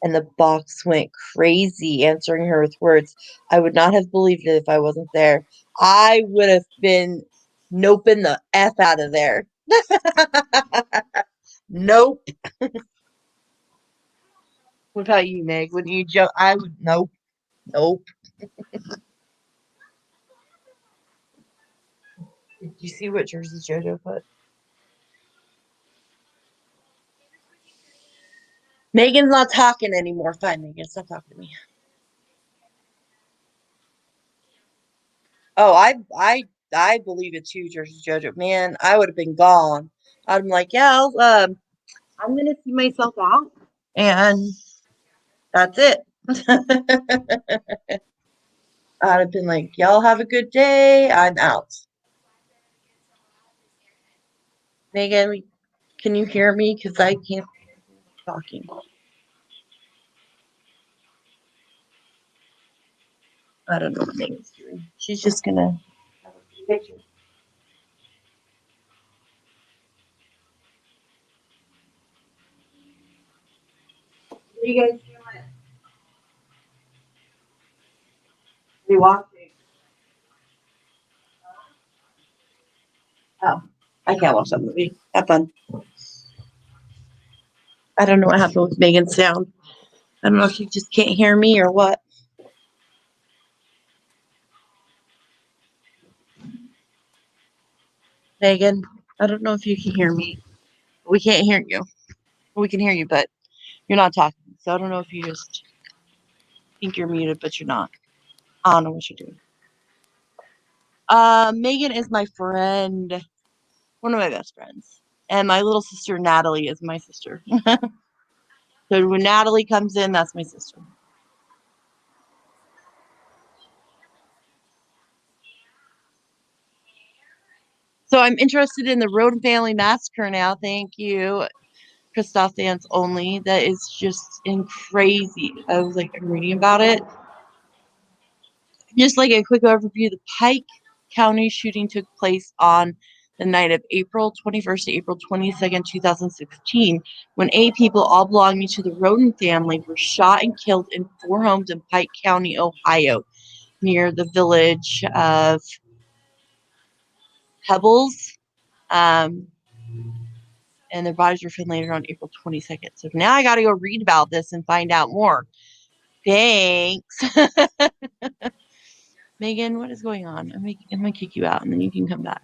and the box went crazy, answering her with words. I would not have believed it if I wasn't there. I would have been noping the F out of there. Nope. What about you, Meg? Wouldn't you jump? I would, nope. Nope. Did you see what Jersey Jojo put? Megan's not talking anymore. Fine, Megan, stop talking to me. Oh, I believe it's you, Jersey Jojo. Man, I would have been gone. I'm like, yeah, I'm gonna see myself out, and that's it. I'd have been like, y'all have a good day. I'm out. Megan, can you hear me? Because I can't talking. I don't know what Megan's doing. She's just gonna have a picture. What are you guys doing? Are you watching? Oh, I can't watch that movie. Have fun. I don't know what happened with Megan's sound. I don't know if she just can't hear me or what. Megan, I don't know if you can hear me. We can't hear you. We can hear you, but you're not talking. So I don't know if you just think you're muted, but you're not. I don't know what you're doing. Megan is my friend, one of my best friends. And my little sister, Natalie, is my sister. So when Natalie comes in, that's my sister. So I'm interested in the Rodent Family Massacre now. Thank you. Christoph Dance only. That is just crazy. I was like, I'm reading about it. Just like a quick overview, the Pike County shooting took place on the night of April 21st to April 22nd, 2016, when 8 people, all belonging to the Rodent family, were shot and killed in 4 homes in Pike County, Ohio, near the village of Pebbles. And their bodies were found later on April 22nd. So now I got to go read about this and find out more. Thanks. Megan, what is going on? I'm going to kick you out and then you can come back.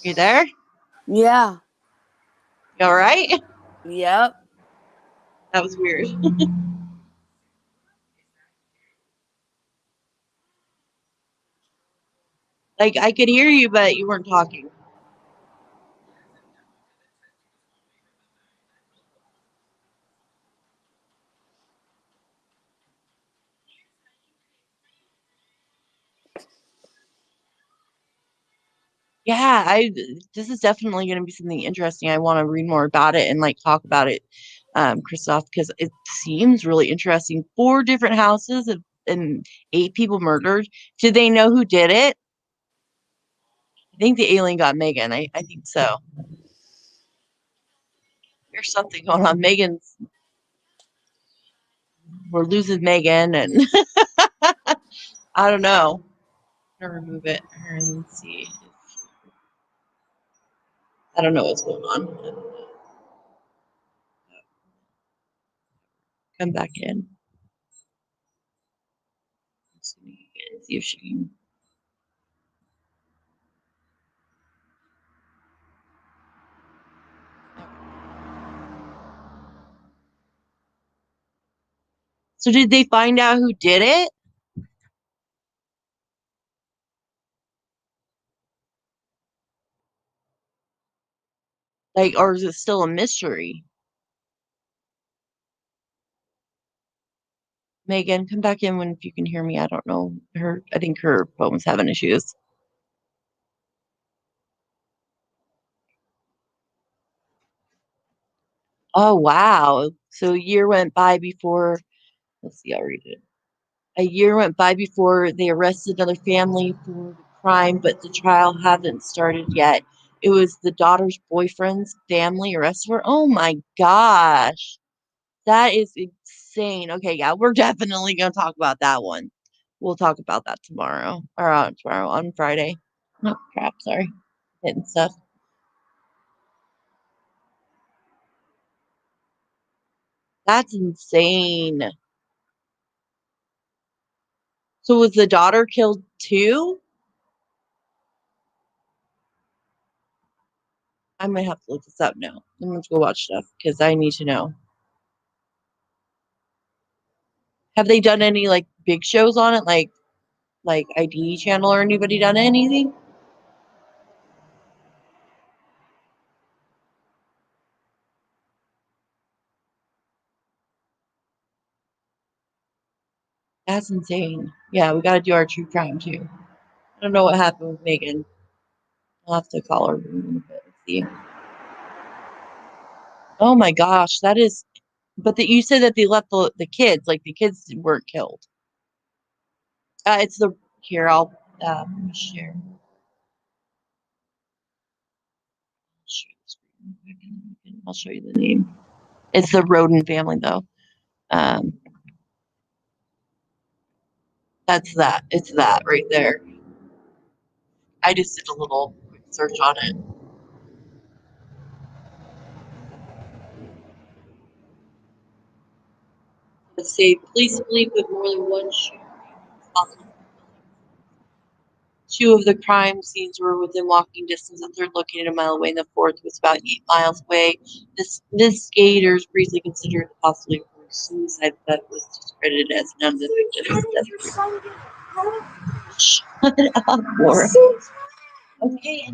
You there? Yeah. You all right? Yep. That was weird. Like, I could hear you, but you weren't talking. Yeah, this is definitely going to be something interesting. I want to read more about it and like talk about it, Christoph, because it seems really interesting. 4 different houses and 8 people murdered. Did they know who did it? I think the alien got Megan. I think so. There's something going on. We're losing Megan, and I don't know. I'm gonna remove it and see. I don't know what's going on. Come back in. See if she can. So did they find out who did it? Like, or is it still a mystery? Megan, come back in when if you can hear me. I don't know. I think her phone was having issues. Oh wow. So a year went by before, let's see, I'll read it. A year went by before they arrested another family for the crime, but the trial hasn't started yet. It was the daughter's boyfriend's family arrested her. Oh my gosh. That is insane. Okay, yeah, we're definitely gonna talk about that one. We'll talk about that tomorrow. Or tomorrow on Friday. Oh crap, sorry. Hitting stuff. That's insane. So was the daughter killed too? I might have to look this up now. I'm going to go watch stuff because I need to know. Have they done any like big shows on it, like ID Channel or anybody done anything? That's insane. Yeah, we got to do our true crime too. I don't know what happened with Megan. I'll have to call her and see. Oh my gosh, that is. But you said that they left the kids, like the kids weren't killed. It's the here. I'll let me share. I'll show you the name. It's the Roden family, though. That's that. It's that right there. I just did a little quick search on it. Let's say police believe that more than one shooter is responsible. Two of the crime scenes were within walking distance. The third, located a mile away, and the fourth was about 8 miles away. Investigators briefly considered the possibility of suicide, but was discredited as none of the victims. Shut up, Laura. Okay.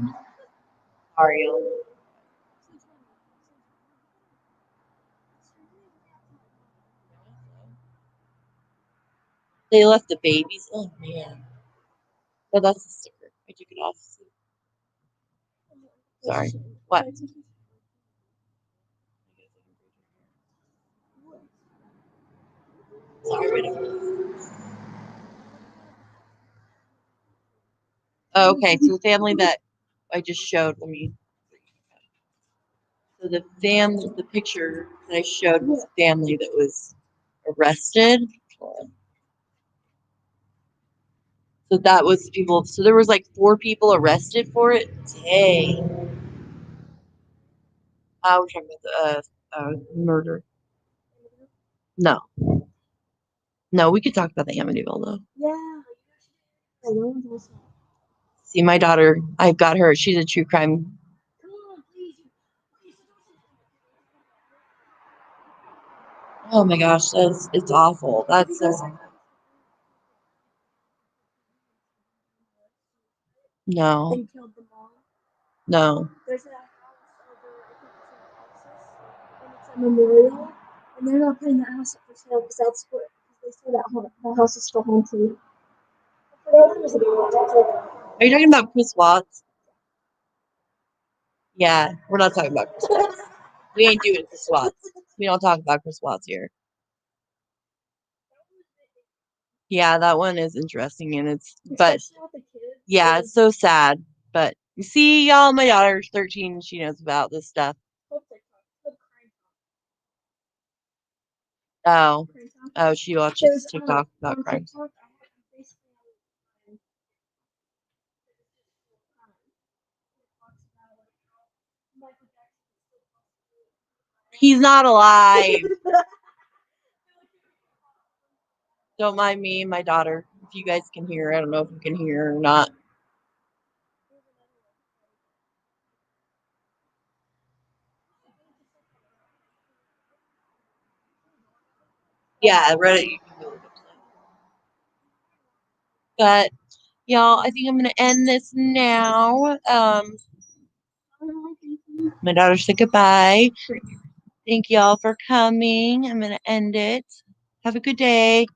Sorry. They left the babies. Oh man. Oh, that's a sticker. I took it off. Sorry. What? Sorry. Oh, okay, so the family that I just showed, let me. So the picture that I showed was a family that was arrested. So that was people. So there was like 4 people arrested for it. Dang. We're talking about the murder. No. No, we could talk about the Amityville though. Yeah. See, my daughter, I've got her. She's a true crime. Oh my gosh, it's awful. That's no, They killed them all. no. There's a house over, I think it's in Texas, and it's a memorial, and they're not putting that house up for sale because that's what they say that house is still haunted. Are you talking about Chris Watts? Yeah, we're not talking about Chris Watts. We ain't doing Chris Watts. We don't talk about Chris Watts here. Yeah, that one is interesting, and but yeah, it's so sad. But you see, y'all, my daughter's 13. She knows about this stuff. Oh, she watches TikTok about crime. He's not alive. Don't mind me and my daughter. If you guys can hear, I don't know if you can hear or not. Yeah, Reddit. You can go look up stuff. But y'all, I think I'm gonna end this now. My daughter said goodbye. Thank y'all for coming. I'm gonna end it. Have a good day.